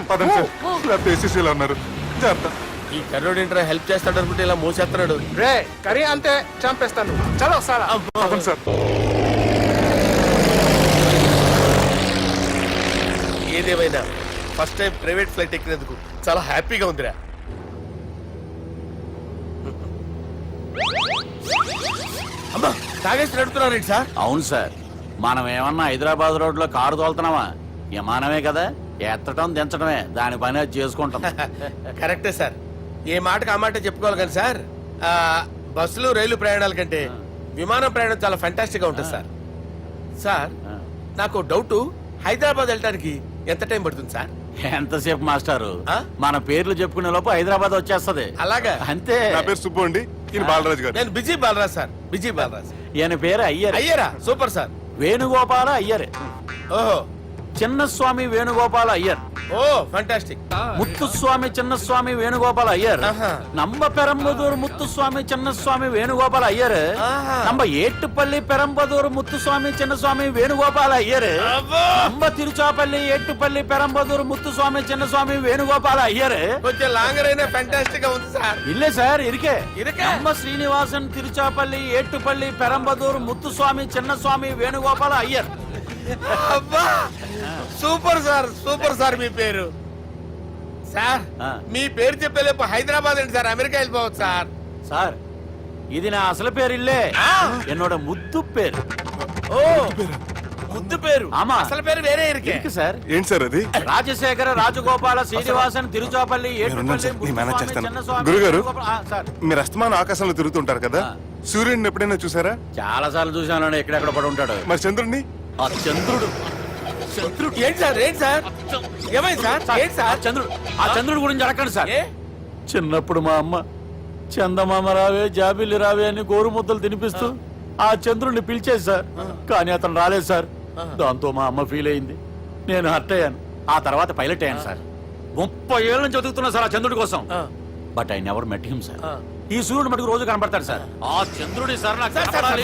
పదండి సార్, లేకపోతే ఏసీసీలో ఉన్నారు. జాగ్రత్త. ఈ కర్రోడు ఏంట్రా హెల్ప్ చేస్తాడు అనుకుంటే ఇలా మోసేస్తున్నాడు. రే కరీ అంతే చంపేస్తాను. చలో సార్. పదండి సార్. ఏదేమైనా ఫస్ట్ టైం ప్రైవేట్ ఫ్లైట్ ఎక్కినందుకు చాలా హ్యాపీగా ఉందిరా. అమ్మా తాగేసి నడుపుతున్నారేంటి సార్? అవును సార్, మనం ఏమన్నా హైదరాబాద్ రోడ్ లో కారు తోలుతున్నామా? విమానమే కదా, ఎత్తటం దించడమే, దాని పని అది చేసుకుంటాం. కరెక్టే సార్, ఏ మాటకు ఆ మాట చెప్పుకోవాలి కానీ సార్, బస్సులు రైలు ప్రయాణాల కంటే విమానం ప్రయాణం చాలా ఫంటాస్టిక్ గా ఉంటుంది సార్. సార్ నాకు డౌట్, హైదరాబాద్ వెళ్ళడానికి ఎంత టైం పడుతుంది సార్? ఎంతసేపు మాస్టారు, ఆ? మన పేర్లు చెప్పుకునే లోపు హైదరాబాద్ వచ్చేస్తది. అలాగా? అంతే. నా పేరు సుబ్బు అండి, ఈయన బాలరాజు గారు. నేను busy Balaraj sir, busy Balaraj. ఈయన పేరు అయ్యర్. అయ్యరా, సూపర్ సార్. వేణుగోపాల అయ్యర్. ఓహో, చిన్నస్వామి వేణుగోపాల అయ్యర్. Oh fantastic. ముత్తుస్వామి చిన్నస్వామి వేణుగోపాల అయ్యర్. ఆహా. நம்ம பெரம்பதூர் முத்துசுவாமி சின்னசுவாமி வேணுகோபால ஐயர். ஆஹா. நம்ம ஏட்டுப்பள்ளி பெரம்பதூர் முத்துசுவாமி சின்னசுவாமி வேணுகோபால ஐயர். நம்ம திருச்சாப்பள்ளி ஏட்டுப்பள்ளி பெரம்பதூர் முத்துசுவாமி சின்னசுவாమి వేణుగోపాల ஐயர். కొంచెం లాంగర్ అయినా ఫంటాస్టిక్ గా ఉంది సార్. இல்ல சார், இருக்கே. இருக்கே. நம்ம ஸ்ரீனிவாசன் திருச்சாப்பள்ளி ஏட்டுப்பள்ளி பெரம்பதூர் முத்துசுவாமி சின்னசுவாమి వేణుగోపాల ஐயர். అబ్బా సూపర్ సార్, సూపర్ సార్. మీ పేరు సార్, మీ పేరు చెప్పేలేపు హైదరాబాద్ ఏంటి సార్, అమెరికా వెళ్ళిపోవచ్చు సార్. சார், ఇది నా అసలు పేరు ఇల్లే, என்னோட ముద్దు పేరు. ఓ ముద్దు పేరు. ఆమా. అసలు పేరు వేరే ఇருக்கு సార్. ఏంటి సార్ అది? రాజశేఖర రాజగోపాల శ్రీనివాసన్ తిరుచాపల్లి నేనున్నాను సార్, నేను మేనేజ్ చేస్తాను. చిన్నస్వామి గురుగారు, వేణుగోపాల- సార్ మీరు అస్తమానం ఆకాశంలో తిరుగుతుంటారు కదా, సూర్యుడిని ఎప్పుడైనా చూసారా? చాలా సార్లు చూసాను, ఎక్కడెక్కడ పడి ఉంటాడు. మరి చంద్రుడిని? ఆ చంద్రుడు. ఏంటి సార్, ఏంటి సార్, ఏమైంది సార్, ఏంటి సార్? ఆ చంద్రుడు గురించి అడగండి సార్. ఏ? చిన్నప్పుడు మా అమ్మ చందమామ రావే జాబిల్లి రావే అని గోరు ముద్దలు తినిపిస్తూ ఆ చంద్రుడిని పిలిచేది సార్, కానీ అతను రాలేదు సార్. దాంతో మా అమ్మ ఫీల్ అయింది, నేను హర్ట్ అయ్యాను. ఆ తర్వాత పైలట్ అయ్యాను సార్. 30 ఏళ్ళ నుంచి చదువుతున్నా సార్ ఆ చంద్రుడి కోసం. But I never met him sir. ఈ సూర్యుడు మటుకు రోజు కనపడతాడు సార్. ఆ చంద్రుడి సార్ నాకు కనపడాలి.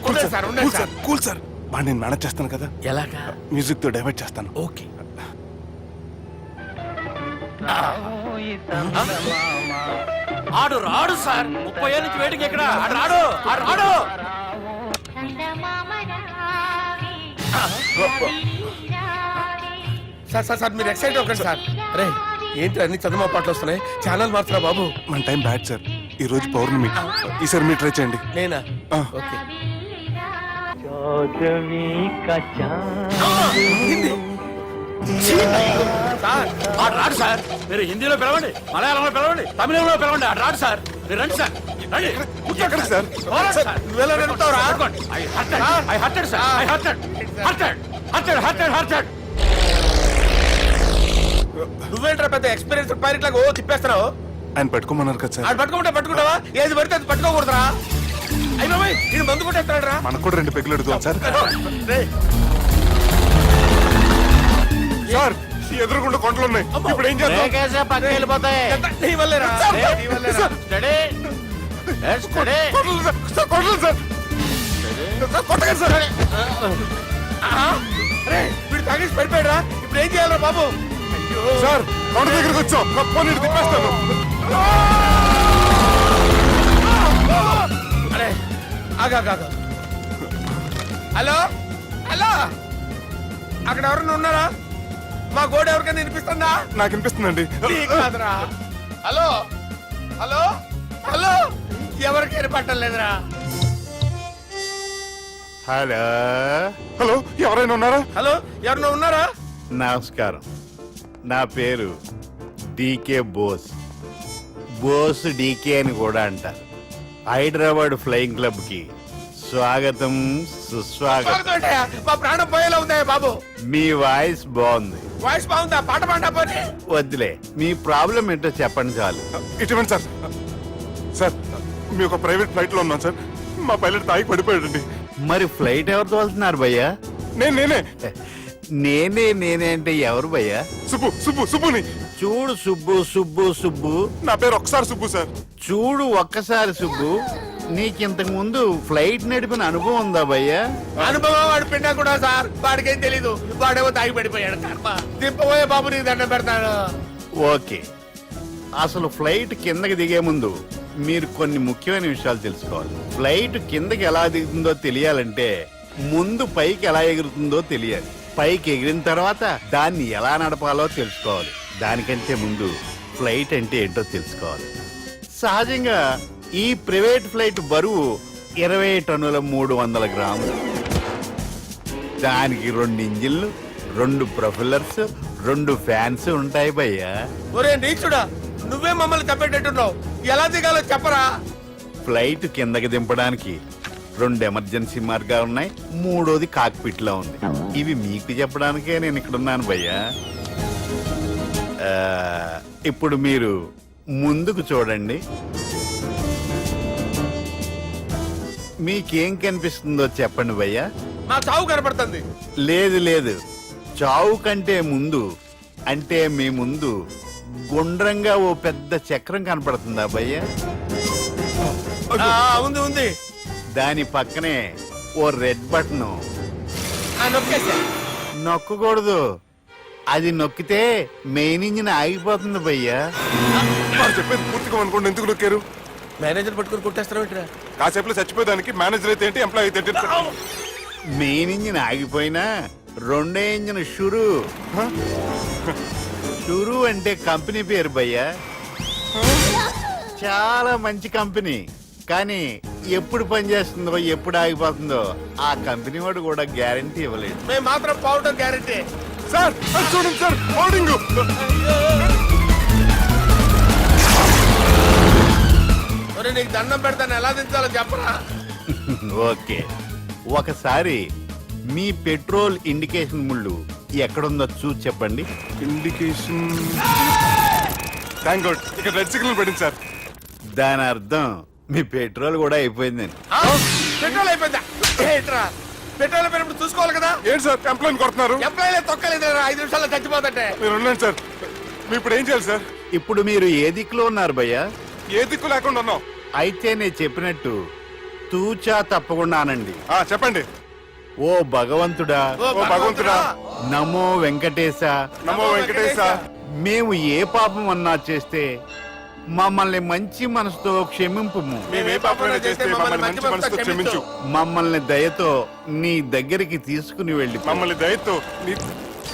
ఉండండి సార్, ఉండండి సార్. కూల్ సార్, వాడిని నేను మేనేజ్ చేస్తాను కదా, ఎలాగా? మ్యూజిక్ తో డైవర్ట్ చేస్తాను. ఓకే. ఆడు రాడు సార్, 30 ఏళ్ళ నుంచి వేడికి ఎక్కడ ఆడు రాడు, ఆడు రాడు. సార్ సార్ సార్, మీరు ఎక్సైట్ అవ్వకండి సార్. అరే ఏంటి అన్ని చదువు పాటలు వస్తున్నాయి, ఛానల్ మార్చరా బాబు. మన టైం బ్యాడ్ సార్, ఈ రోజు పౌర్ణమి, ఈసారి మీరు ట్రై చేయండి. నేనా? ఆ. ఓకే. సార్ ఆడు రాడు సార్, మీరు హిందీలో పిలవండి, మలయాళంలో పిలవండి, తమిళంలో పిలవండి, ఆడు రాడు సార్. మీరు రండి సార్, రండి. కూర్చోకండి సార్. పోరాడు సార్. నువ్వెలా నడుపుతావురా? I hurted, sir. I hurted. నువ్వేంట్రా పెద్ద ఎక్స్పీరియన్స్ పైరెట్ లాగా ఓ తిప్పేస్తున్నావు? ఆయన పట్టుకోమన్నారు కదా సార్. ఆడు పట్టుకుంటే పట్టుకుంటావా? ఏది పడితే అది పట్టుకోకూడదురా. అయ్యి బాబాయ్, ఇది మందు కొట్టేస్తాడు రా. మనకు కూడా 2 పెగ్గులు అడుగుతాం సార్. సార్, ఈ ఎదురుగుండా కొండలు ఉన్నాయి, ఇప్పుడు ఏం చేద్దాం? బ్రేకేసే పక్కకి వెళ్ళిపోతాయి. నీ వల్లేరా, నీ వల్లేరా. Steady. Let's steady. Kondalu sir, sir, Kondalu sir. Sir, కొట్టకండి సార్. అరే వీడు తాగేసి పడిపోయాడురా, ఇప్పుడు ఏం చేయాలరా బాబు? సార్, కొండ దగ్గరికి వచ్చాం, పోనీ ఇటు తిప్పేస్తాను. అరే ఆగా. హలో హలో, అక్కడ ఎవరన్నా ఉన్నారా? మా గోడ ఎవరికైనా వినిపిస్తుందా? నాకు వినిపిస్తుందండి. నీకు కాదురా. హలో హలో హలో, ఎవరికి వినపట్టం లేదురా. హలో హలో, ఎవరైనా ఉన్నారా? హలో ఎవరన్నా ఉన్నారా? నమస్కారం, నా పేరు డీకే బోస్. బోస్ డీకే అని కూడా అంటారు. హైదరాబాద్ ఫ్లయింగ్ క్లబ్ కి స్వాగతం సుస్వాగతం. స్వాగతం. మా ప్రాణం పోయేలా ఉందా బాబు? మీ వాయిస్ బాగుంది. వాయిస్ బాగుందా? పాట పాడా పోనీ. వద్దులే, మీ ప్రాబ్లం ఏంటో చెప్పండి చాలు. ఇటువంటి సార్, సార్ మీ ఒక ప్రైవేట్ ఫ్లైట్ లో ఉన్నాం సార్, మా పైలట్ తాగి పడిపోయాడండి. మరి ఫ్లైట్ ఎవరితో వెళ్తున్నారు భయ్యా? నేనే నేనే అంటే ఎవరు భయ్యా? సుబ్బుని. చూడు సుబ్బు, నా పేరు ఒకసారి సుబ్బు సార్. చూడు ఒక్కసారి సుబ్బు, నీకింతకు ముందు ఫ్లైట్ నడిపిన అనుభవం ఉందా భయ్యా? అనుభవం వాడు పిండా కూడా సార్, వాడికేం తెలీదు, వాడేమో తాగి పడిపోయాడు. కర్మ దింపబోయే బాబు, నీకు దండం పెడతాను. ఓకే, అసలు ఫ్లైట్ కిందకి దిగే ముందు మీరు కొన్ని ముఖ్యమైన విషయాలు తెలుసుకోవాలి. ఫ్లైట్ కిందకి ఎలా దిగుతుందో తెలియాలంటే ముందు పైకి ఎలా ఎగురుతుందో తెలియాలి. పైకి ఎగిరిన తర్వాత దాన్ని ఎలా నడపాలో తెలుసుకోవాలి. దానికంటే ముందు ఫ్లైట్ అంటే ఏంటో తెలుసుకోవాలి. సహజంగా ఈ ప్రైవేట్ ఫ్లైట్ బరువు 20 టన్నుల 300 గ్రాములు. దానికి 2 ఇంజిన్లు, 2 ప్రొఫెల్లర్స్, 2 ఫ్యాన్స్ ఉంటాయి భయ్యా. ఒరే నీచుడా, నువ్వే మమ్మల్ని తప్పేటట్టున్నావు. ఎలా దిగాలో చెప్పరా? ఫ్లైట్ కిందకి దింపడానికి 2 ఎమర్జెన్సీ మార్గాలు ఉన్నాయి, 3వది కాక్పిట్ లో ఉంది. ఇవి మీకు చెప్పడానికే నేను ఇక్కడ ఉన్నాను భయ్యా. ఇప్పుడు మీరు ముందుకు చూడండి. మీకేం కనిపిస్తుందో చెప్పండి భయ్యా. నా చావు కనపడుతుంది. లేదు లేదు, చావు కంటే ముందు అంటే మీ ముందు గుండ్రంగా ఓ పెద్ద చక్రం కనపడుతుందా భయ్యా? ఉంది ఉంది. దాని పక్కనే ఓ రెడ్ బటన్. నొక్కేసా. నొక్కకూడదు, అది నొక్కితే మెయిన్ ఇంజిన్ ఆగిపోతుంది భయ్యా. చెప్పేది పూర్తిగా అనుకోండి, ఎందుకు నొక్కారు? మేనేజర్ పట్టుకుని కొట్టేస్తారా? కాసేపులో చచ్చిపోయేదానికి మేనేజర్ అయితే ఏంటి, ఎంప్లాయీ అయితే ఏంటి? మెయిన్ ఇంజిన్ ఆగిపోయినా 2వ ఇంజిన్ షురు. షురు అంటే కంపెనీ పేరు భయ్యా. చాలా మంచి కంపెనీ, కానీ ఎప్పుడు పనిచేస్తుందో ఎప్పుడు ఆగిపోతుందో ఆ కంపెనీ వాడు కూడా గ్యారంటీ ఇవ్వలేదు. మేము మాత్రం పౌడర్ గ్యారంటీ. సార్ చూడండి సార్, హోర్డింగ్. ఒరే నీకు దండం పెడతాను, ఎలా దించాలో చెప్పరా? ఓకే, ఒకసారి మీ పెట్రోల్ ఇండికేషన్ ముళ్ళు ఎక్కడుందో చూసి చెప్పండి. ఇండికేషన్. థ్యాంక్ గాడ్, ఇక్కడ రెడ్ సిగ్నల్ పడింది సార్. దాని అర్థం మీ పెట్రోల్ కూడా అయిపోయిందని. పెట్రోల్ అయిపోయిందా? ఏంట్రా పెట్రోల్ అయిపోయినప్పుడు చూసుకోవాలి కదా. ఏంటి సార్ ఎంప్లాయ్ కొడుతున్నారు? ఎంప్లాయీలే తొక్కలేదు, 5 నిమిషాల్లో చచ్చిపోతుంటే. మీరు ఉండండి సార్, మీరు ఇప్పుడు ఏం చేయాలి సార్? ఇప్పుడు మీరు ఏ దిక్కులో ఉన్నారు భయ్యా? ఏ దిక్కు లేకుండా ఉన్నాం. అయితే నేను చెప్పినట్టు తూచా తప్పకుండా అనండి. చెప్పండి. ఓ భగవంతుడా, ఓ భగవంతుడా, నమో వెంకటేశ, నమో వెంకటేశ. మేము ఏ పాపం అన్నా చేస్తే మమ్మల్ని మంచి మనసుతో క్షమింపుము. మేము ఏ పాపమైనా చేస్తే మమ్మల్ని మంచి మనసుతో క్షమించు. మమ్మల్ని దయతో నీ దగ్గరికి తీసుకుని వెళ్ళి మమ్మల్ని దయతో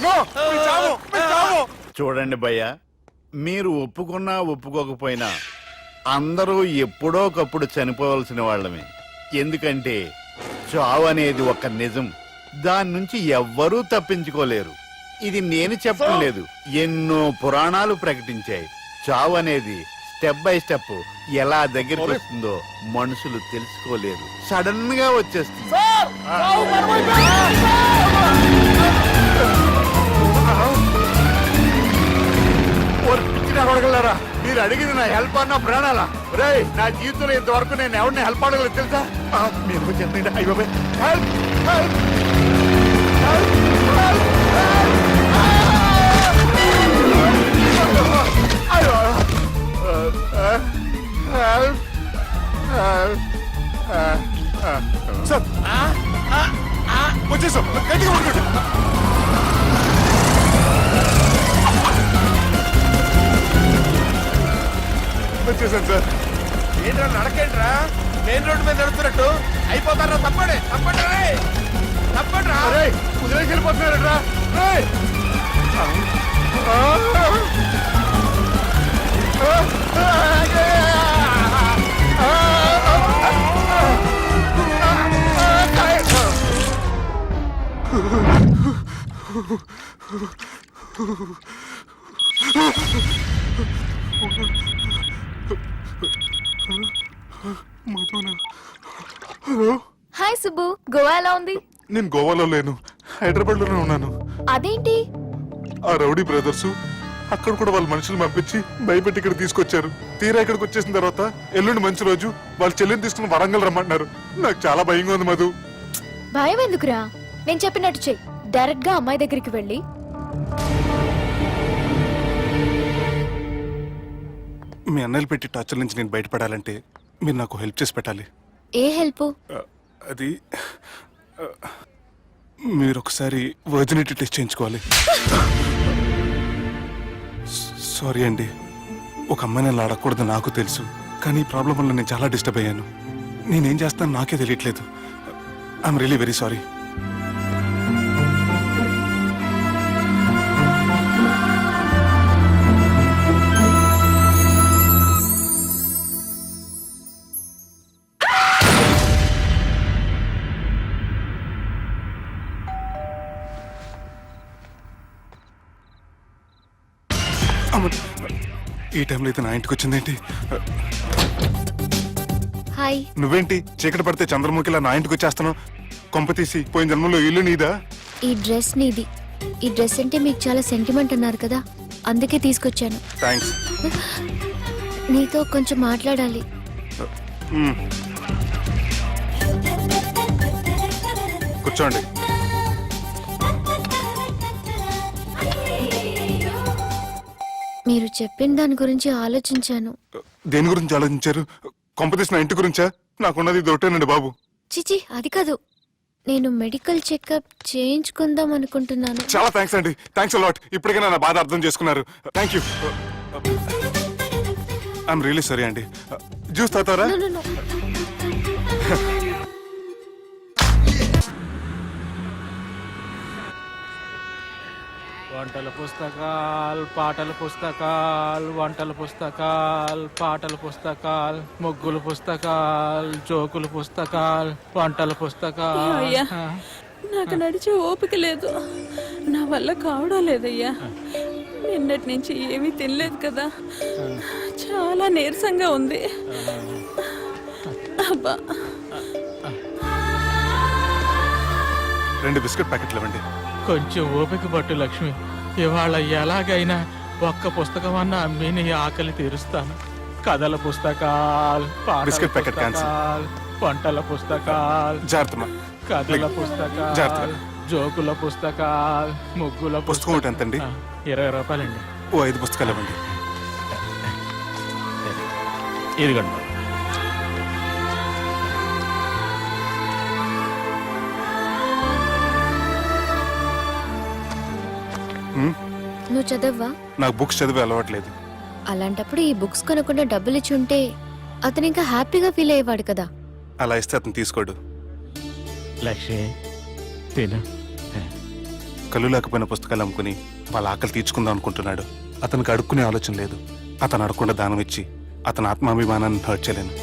నో, మీ చావు, మీ చావు. చూడండి భయ్యా, మీరు ఒప్పుకున్నా ఒప్పుకోకపోయినా అందరూ ఎప్పుడో ఒకప్పుడు చనిపోవలసిన వాళ్ళమే. ఎందుకంటే చావు అనేది ఒక నిజం, దాని నుంచి ఎవ్వరూ తప్పించుకోలేరు. ఇది నేను చెప్పడం లేదు, ఎన్నో పురాణాలు ప్రకటించాయి. చావు అనేది స్టెప్ బై స్టెప్ ఎలా దగ్గరికి వస్తుందో మనుషులు తెలుసుకోలేరు, సడన్ గా వచ్చేస్తుంది. అడగలరా, మీరు అడిగింది నా హెల్ప్ అన్న ప్రాణాలా? రే, నా జీవితంలో ఇంతవరకు నేను ఎవరిని హెల్ప్ అడగలేదు తెలుసా? మీరు చెప్పండి. అయ్యో హెల్ప్, హెల్ప్, సార్ వచ్చేసాం, గట్టిగా పట్టుకోండి. వచ్చేసాను సార్. ఏంట్రా నడకేంట్రా? మెయిన్ రోడ్డు మీద నడుస్తున్నట్టు అయిపోతారా? తప్పండి తప్పండి రే, తప్పండి రా. కుదిరేసి వెళ్ళిపోతున్నారట్రా. హాయ్ సుబ్బు, గోవా ఎలా ఉంది? నేను గోవాలో లేను, హైదరాబాద్ లోనే ఉన్నాను. అదేంటి? ఆ రౌడీ బ్రదర్స్ అక్కడ కూడా వాళ్ళ మనుషులు పంపించి భయపెట్టి ఇక్కడ తీసుకొచ్చారు. తీరా ఇక్కడికి వచ్చేసిన తర్వాత ఎల్లుండి మంచి రోజు వాళ్ళ చెల్లిని తీసుకుని వరంగల్ రమ్మంటున్నారు. నాకు చాలా భయంగా ఉంది మధు. భయం ఎందుకురా? నేను చెప్పినట్టు చెయ్యి. డైరెక్ట్ గా అమ్మాయి దగ్గరికి వెళ్ళి మీ అన్నయ్యలు పెట్టి టార్చర్ నుంచి నేను బయటపడాలంటే మీరు నాకు హెల్ప్ చేసి పెట్టాలి. ఏ హెల్ప్? అది మీరు ఒకసారి వర్జినిటీ టెస్ట్ చేయించుకోవాలి. సారీ అండి, ఒక అమ్మాయిని అలా అడగకూడదు నాకు తెలుసు, కానీ ఈ ప్రాబ్లం వల్ల నేను చాలా డిస్టర్బ్ అయ్యాను. నేనేం చేస్తాను నాకే తెలియట్లేదు. I'm really very sorry. అమ్మ, ఈ టైంలో అయితే నా ఇంటికి వచ్చిందేంటి? హాయ్. నువ్వేంటి చీకటి పడితే చంద్రముఖిలా నా ఇంటికి వచ్చేస్తాను? కొంప తీసి పోయిన జన్మలో ఇల్లు నీదా? ఈ డ్రెస్ నీది. ఈ డ్రెస్ అంటే మీకు చాలా సెంటిమెంట్ అన్నారు కదా, అందుకే తీసుకొచ్చాను. థ్యాంక్స్. నీతో కొంచెం మాట్లాడాలి. కూర్చోండి. మీరు చెప్పిన దాని గురించి ఆలోచించాను. దేని గురించి ఆలోచించారు? కొంప తీసి నా ఇంటి గురించా? నాకున్నది దొరికేనండి బాబు. చిచి, అది కాదు. నేను మెడికల్ చెకప్ చేయించుకుందాం అనుకుంటున్నాను. చాలా థ్యాంక్స్ అండి. Thanks a lot. ఇప్పటికైనా నా బాధ అర్థం చేసుకున్నారు. Thank you. I'm really sorry అండి. జ్యూస్ తాతారా? No, no, no. వంటల పుస్తకాలు, పాటల పుస్తకాలు, వంటల పుస్తకాలు, పాటల పుస్తకాలు, ముగ్గుల పుస్తకాలు, జోకుల పుస్తకాలు, వంటల పుస్తకాలు. అయ్యా, నాకు నడిచే ఓపిక లేదు, నా వల్ల కావడం లేదయ్యా. నిన్నటి నుంచి ఏమీ తినలేదు కదా, చాలా నీరసంగా ఉంది. అబ్బా, 2 బిస్కెట్ ప్యాకెట్లు ఇవ్వండి. కొంచెం ఓపిక పట్టు లక్ష్మి. ఇవాళ ఎలాగైనా ఒక్క పుస్తకం అన్న అమ్మి నీ ఆకలి తీరుస్తాను. కథల పుస్తకాలు, పాటల బిస్కెట్ ప్యాకెట్ క్యాన్సిల్. పుస్తకాలు, వంటల పుస్తకాలు, జాగ్రత్త. కథల పుస్తకాలు, జాగ్రత్త. జోకుల పుస్తకాలు, ముగ్గుల పుస్తకం ఒకటి ఎంతండి? 20 రూపాయలండి. ఓ 5 పుస్తకాలు ఇవ్వండి. ఇదిగండి. నువ్వు చదవ్వా? నాకు బుక్స్ చదివే అలవాట్లేదు. అలాంటప్పుడు ఈ బుక్స్ కొనకుండా డబ్బులు ఇచ్చి ఉంటే అతను ఇంకా హ్యాపీగా ఫీల్ అయ్యేవాడు కదా. అలా ఇస్తే అతను తీసుకోడు. లక్ష్మి తిను. కళ్ళు లేకపోయిన పుస్తకాలు అమ్ముకుని వాళ్ళ ఆకలి తీర్చుకుందాం అనుకుంటున్నాడు. అతనికి అడుక్కునే ఆలోచన లేదు. అతను అడగకుండా దానం ఇచ్చి అతని ఆత్మాభిమానాన్ని హర్ట్ చేయలేను.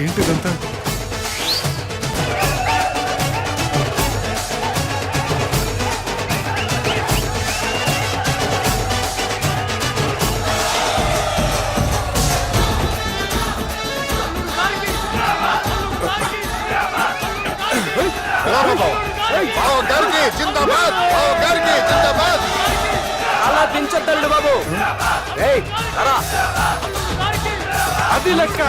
ఏంటిదంతా? అలా దించద్దండి బాబు. అది లెక్క.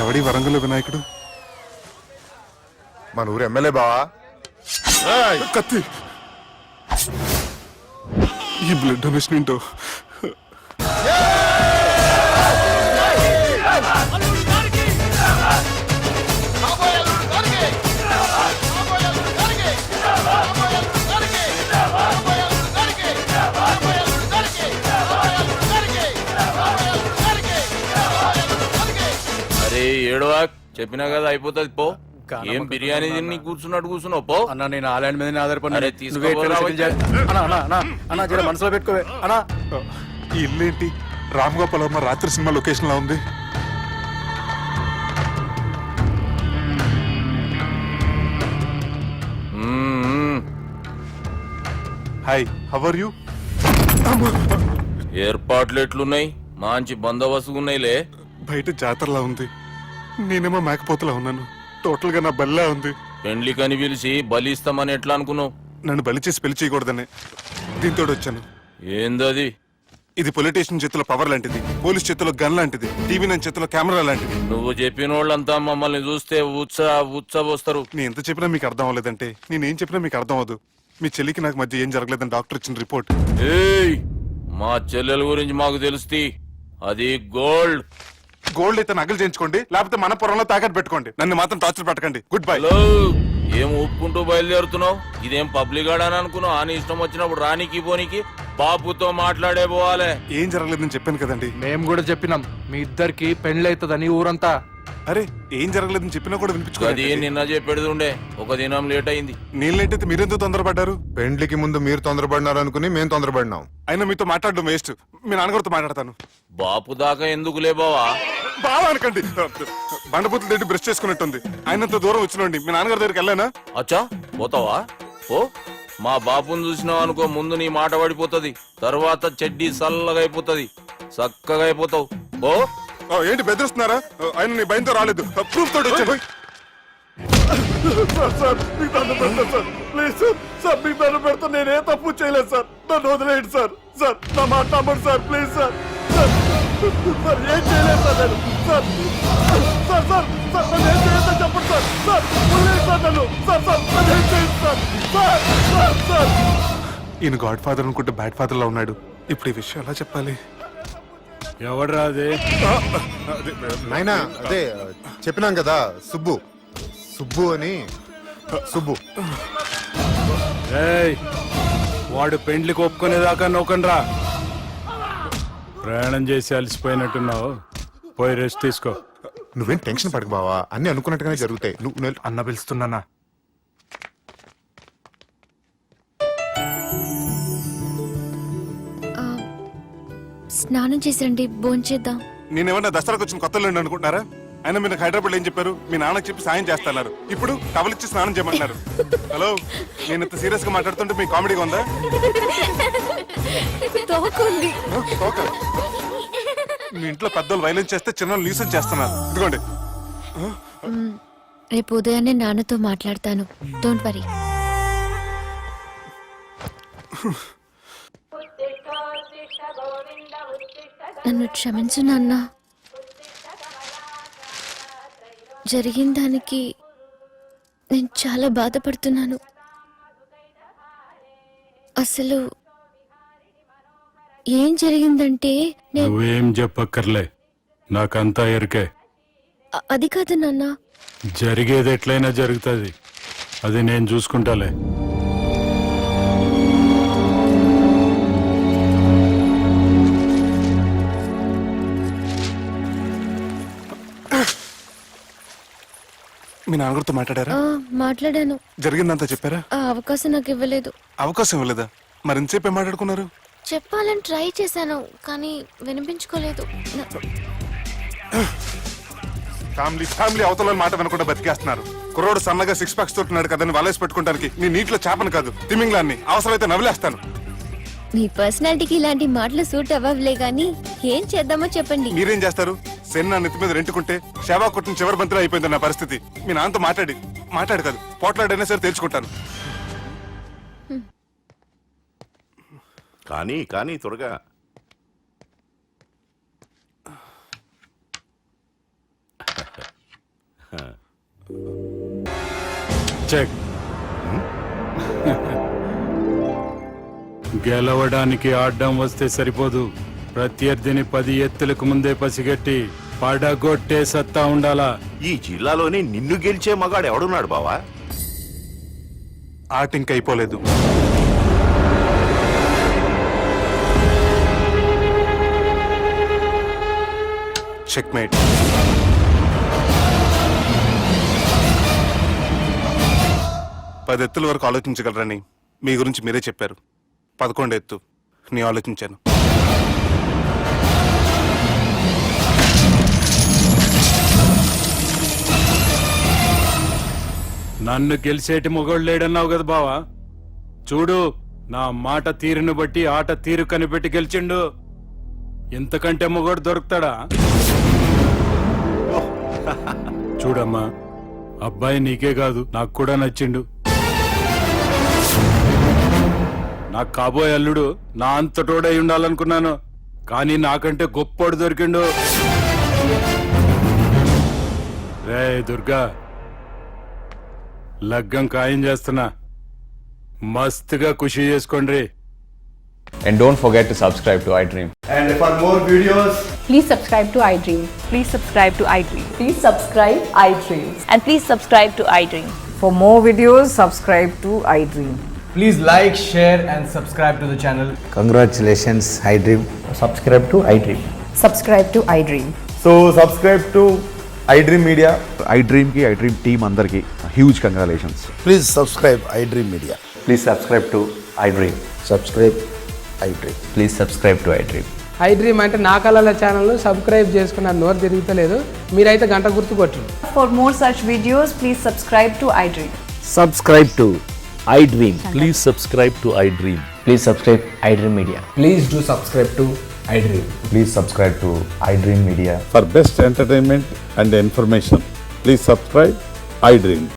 ఎవడి వరంగల్ వినాయకుడు? మన ఊరు ఎమ్మెల్యే బావా. కత్తి. ఈ బ్లడ్ డొనేషన్ ఏంటో. అరే ఏడవా, చెప్పినా కదా అయిపోతుంది పో. ఏం బిర్యానీ తిని కూర్చున్నాడు కూర్చున్నావు పో. అన్న నేను ఆ ల్యాండ్ మీద ఆధారపడి. అరే తీసుకోరా. మనసులో పెట్టుకోవే అన్నా. ఈ ఇల్లేంటి రామ్ గోపాల్ వర్మ రాత్రి సినిమా లొకేషన్ లా ఉంది. Hi, how are you? ఏర్పాట్లు ఎట్లున్నాయి? మంచి బందోబస్తు ఉన్నాయిలే. బయట జాతరలా ఉంది, నేనేమో మేకపోతలా ఉన్నాను. టోటల్ గా నా బల్లా ఉంది. పెండ్లి కని పిలిచి బలి ఇస్తామని ఎట్లా అనుకున్నావు? నన్ను బలి చేసి పెళ్లి చేయకూడదని దీంతో వచ్చాను. ఏందది? ఇది పొలిటీషియన్ చేతిలో పవర్ లాంటిది, పోలీస్ చేతిలో గన్ లాంటిది, టీవీ నన్ను చేతిలో కెమెరా లాంటిది. నువ్వు చెప్పిన వాళ్ళంతా మమ్మల్ని చూస్తే ఉత్సవస్తారు. నేను ఎంత చెప్పినా మీకు అర్థం అవ్వలేదంటే నేనేం చెప్పినా మీకు అర్థం అవ్వదు. మీ చెల్లికి నాకు మధ్య ఏం జరగలేదని డాక్టర్ ఇచ్చిన రిపోర్ట్. ఏయ్, మా చెల్లెల గురించి మాకు తెలుస్తుంది. అది గోల్డ్. గోల్డ్ అయితే నగలు చేయించుకోండి, లేకపోతే మన పొలంలో తాకట్టు పెట్టుకోండి. నన్ను మాత్రం టార్చర్ పెట్టకండి. Good bye. హలో, ఏం ఒప్పుకుంటూ బయలుదేరుతున్నావు? ఇదేం పబ్లిక్ ఆడని అనుకున్నావు? అని ఇష్టం వచ్చినప్పుడు రానికి పోనీకి బాపుతో మాట్లాడే పోవాలి. ఏం జరగలేదని చెప్పాను కదండి. మేము కూడా చెప్పినాం మీ ఇద్దరికి పెళ్ళైతుందని ఊరంతా. అరే ఏం జరగలేదని చెప్పినా కూడా అది వినిపించుకోండి. నిన్న చెప్పేది ఉండే, ఒక దినం లేట్ అయింది. నీళ్ళైతే మీరెందుకు తొందరపడ్డారు? పెండ్లికి ముందు మీరు తొందరపడినారు అనుకుని మేము తొందరపడినాం. అయినా మీతో మాట్లాడడం వేస్ట్. మీ నాన్నగారితో మాట్లాడతాను. బాపు దాకా ఎందుకులే బావా? బాగా అనకండి. బండపూతులు తింటే బ్రష్ చేసుకున్నట్టుంది. ఆయనంత దూరం వచ్చినండి. మీ నాన్నగారి దగ్గరికి వెళ్ళానా? అచ్చా పోతావా? ఓ మా బాపుని చూసినావు అనుకో, ముందు నీ మాట పడిపోతుంది, తర్వాత చెడ్డీ చల్లగా అయిపోతుంది, చక్కగా అయిపోతావు. ఓ ఏంటి బెదిరిస్తున్నారా? ఆయన నీ భయంతో రాలేదు, ప్రూఫ్ తోటి వచ్చాను. సార్ మీకు దండం పెడతా సార్, ప్లీజ్ సార్ మీకు దండం పెడతా. నేనే తప్పు చేయలేదు సార్, నన్ను వదిలేయండి సార్. సార్ నా మాట నమ్మండి సార్, ప్లీజ్ సార్. సార్ ఏం చేయలేదు సార్ నేను. సార్ సార్ సార్ సార్ నన్ను ఏం చేయలేదని చెప్పండి సార్. సార్ వదిలేయండి సార్ నన్ను. సార్ సార్ నన్ను ఏం చేయండి సార్. సార్ సార్ సార్ ఈయన గాడ్ ఫాదర్ అనుకుంటే బ్యాడ్ ఫాదర్ లా ఉన్నాడు. ఇప్పుడు ఈ విషయం ఎలా చెప్పాలి? ఎవడరా అదే? నాయనా అదే చెప్పినాం కదా, సుబ్బు. సుబ్బు అని. సుబ్బు. ఏయ్ వాడు పెండ్లికి ఒప్పుకునేదాకా నోకండ్రా. ప్రయాణం చేసి అలసిపోయినట్టున్నావు, పోయి రెస్ట్ తీసుకో. నువ్వేం టెన్షన్ పడకు బావా, అన్ని అనుకున్నట్టుగానే జరుగుతాయి. నువ్వు అన్న పిలుస్తున్నానా? స్నానం చేసండి, భోంచేద్దాం. నేనేమన్నా దసరాకు వచ్చిన కొత్తలో అనుకుంటున్నారా? అయినా మీరు హైదరాబాద్ ఏం చెప్పారు? మీ నాన్నకి చెప్పి సాయం చేస్తున్నారు, ఇప్పుడు టవలిచ్చి స్నానం చేయమంటున్నారు. హలో, నేను ఇంత సీరియస్ గా మాట్లాడుతుంటే మీ కామెడీగా ఉందా? తోకుంది. ఓకే. మీ ఇంట్లో పెద్దలు వైలెన్స్ చేస్తే చిన్న లీసన్ చేస్తున్నారు. ఇదిగోండి. రేపు ఉదయాన్నే నాన్నతో మాట్లాడతాను, డోంట్ వరీ. నన్ను క్షమించు నాన్న. జరిగిన దానికి నేను చాలా బాధపడుతున్నాను. అసలు ఏం జరిగిందంటే నువ్వేం చెప్పక్కర్లే, నాకంతా ఎరికే. అది కాదు నాన్న. జరిగేది ఎట్లయినా జరుగుతుంది, అది నేను చూసుకుంటాలే. మీ నాన్నగారితో మాట్లాడారా? మాట్లాడాను. జరిగిందంతా చెప్పారా? ఆ అవకాశం నాకు ఇవ్వలేదు. అవకాశం ఇవ్వలేదా? మరి ఎంతసేపు ఏం మాట్లాడుకున్నారు? చెప్పాలని ట్రై చేశాను, కానీ వినిపించుకోలేదు. ఫ్యామిలీ అవతల మాట వినకుండా బతికేస్తున్నారు. కుర్రోడు సన్నగా 6 ప్యాక్స్ తోటున్నాడు కదని వలేసి పెట్టుకోవడానికి నీ నీటిలో చేపను కాదు, తిమింగ్లాన్ని అవసరమైతే నవ్వులేస్తాను. మీ పర్సనాలిటీకి ఇలాంటి మాటలు సూట్ అవ్వలే గానీ ఏం చేద్దామో చెప్పండి. మీరేం చేస్తారు? సెన్న నెత్తి మీద రెంటుకుంటే శవా కొట్టిన చివరి బంతిలో అయిపోయింది నా పరిస్థితి. మీ నాన్నతో మాట్లాడు కాదు, పోట్లాడైనా సరే తెలుసుకుంటాను. కానీ త్వరగా. చెక్. గెలవడానికి ఆడ్డం వస్తే సరిపోదు, ప్రత్యర్థిని 10 ఎత్తులకు ముందే పసిగట్టి పడగొట్టే సత్తా ఉండాలా. ఈ జిల్లాలోనే నిన్ను గెలిచే మగాడు ఎవడున్నాడు బావా? ఆట ఇంక అయిపోలేదు. చెక్మేట్. పది ఎత్తుల వరకు ఆలోచించగలరని మీ గురించి మీరే చెప్పారు. 11 ఎత్తు నేను ఆలోచించాను. నన్ను గెలిచేటి మొగోడు లేడన్నావు కదా బావా, చూడు నా మాట తీరును బట్టి ఆట తీరు కనిపెట్టి గెలిచిండు. ఇంతకంటే మొగోడు దొరుకుతాడా? చూడమ్మా, అబ్బాయి నీకే కాదు నాకు కూడా నచ్చిండు. నాకు కాబోయే అల్లుడు నా అంతటోడై ఉండాలనుకున్నాను, కానీ నాకంటే గొప్పోడు దొరికిండు. రే దుర్గా, లగ్గం ఖాయం చేస్తున్నా, మస్తుగా ఖుషి చేసుకోండి. And don't forget to subscribe to iDream. And for more videos, Please subscribe to iDream. Please subscribe to iDream. Please subscribe iDream. And please subscribe to iDream. For more videos, subscribe to iDream. Please like, share and subscribe to the channel. Congratulations I dream. Subscribe to iDream. Subscribe to iDream. So subscribe to iDream Media. iDream కి iDream team అందరికి huge congratulations. Please subscribe I dream media. Please subscribe to iDream. Subscribe I dream. Please subscribe to iDream. iDream అంటే నా కళల channel subscribe చేసుకున్న నోరు తిరుగుతలేదు. మీరైతే గంట గుర్తు కొట్టండి. For more such videos, please subscribe to iDream. Subscribe to I dream. Please subscribe to I dream. Please subscribe iDream Media. Please do subscribe to iDream. Please subscribe to iDream media. For best entertainment and information please subscribe iDream.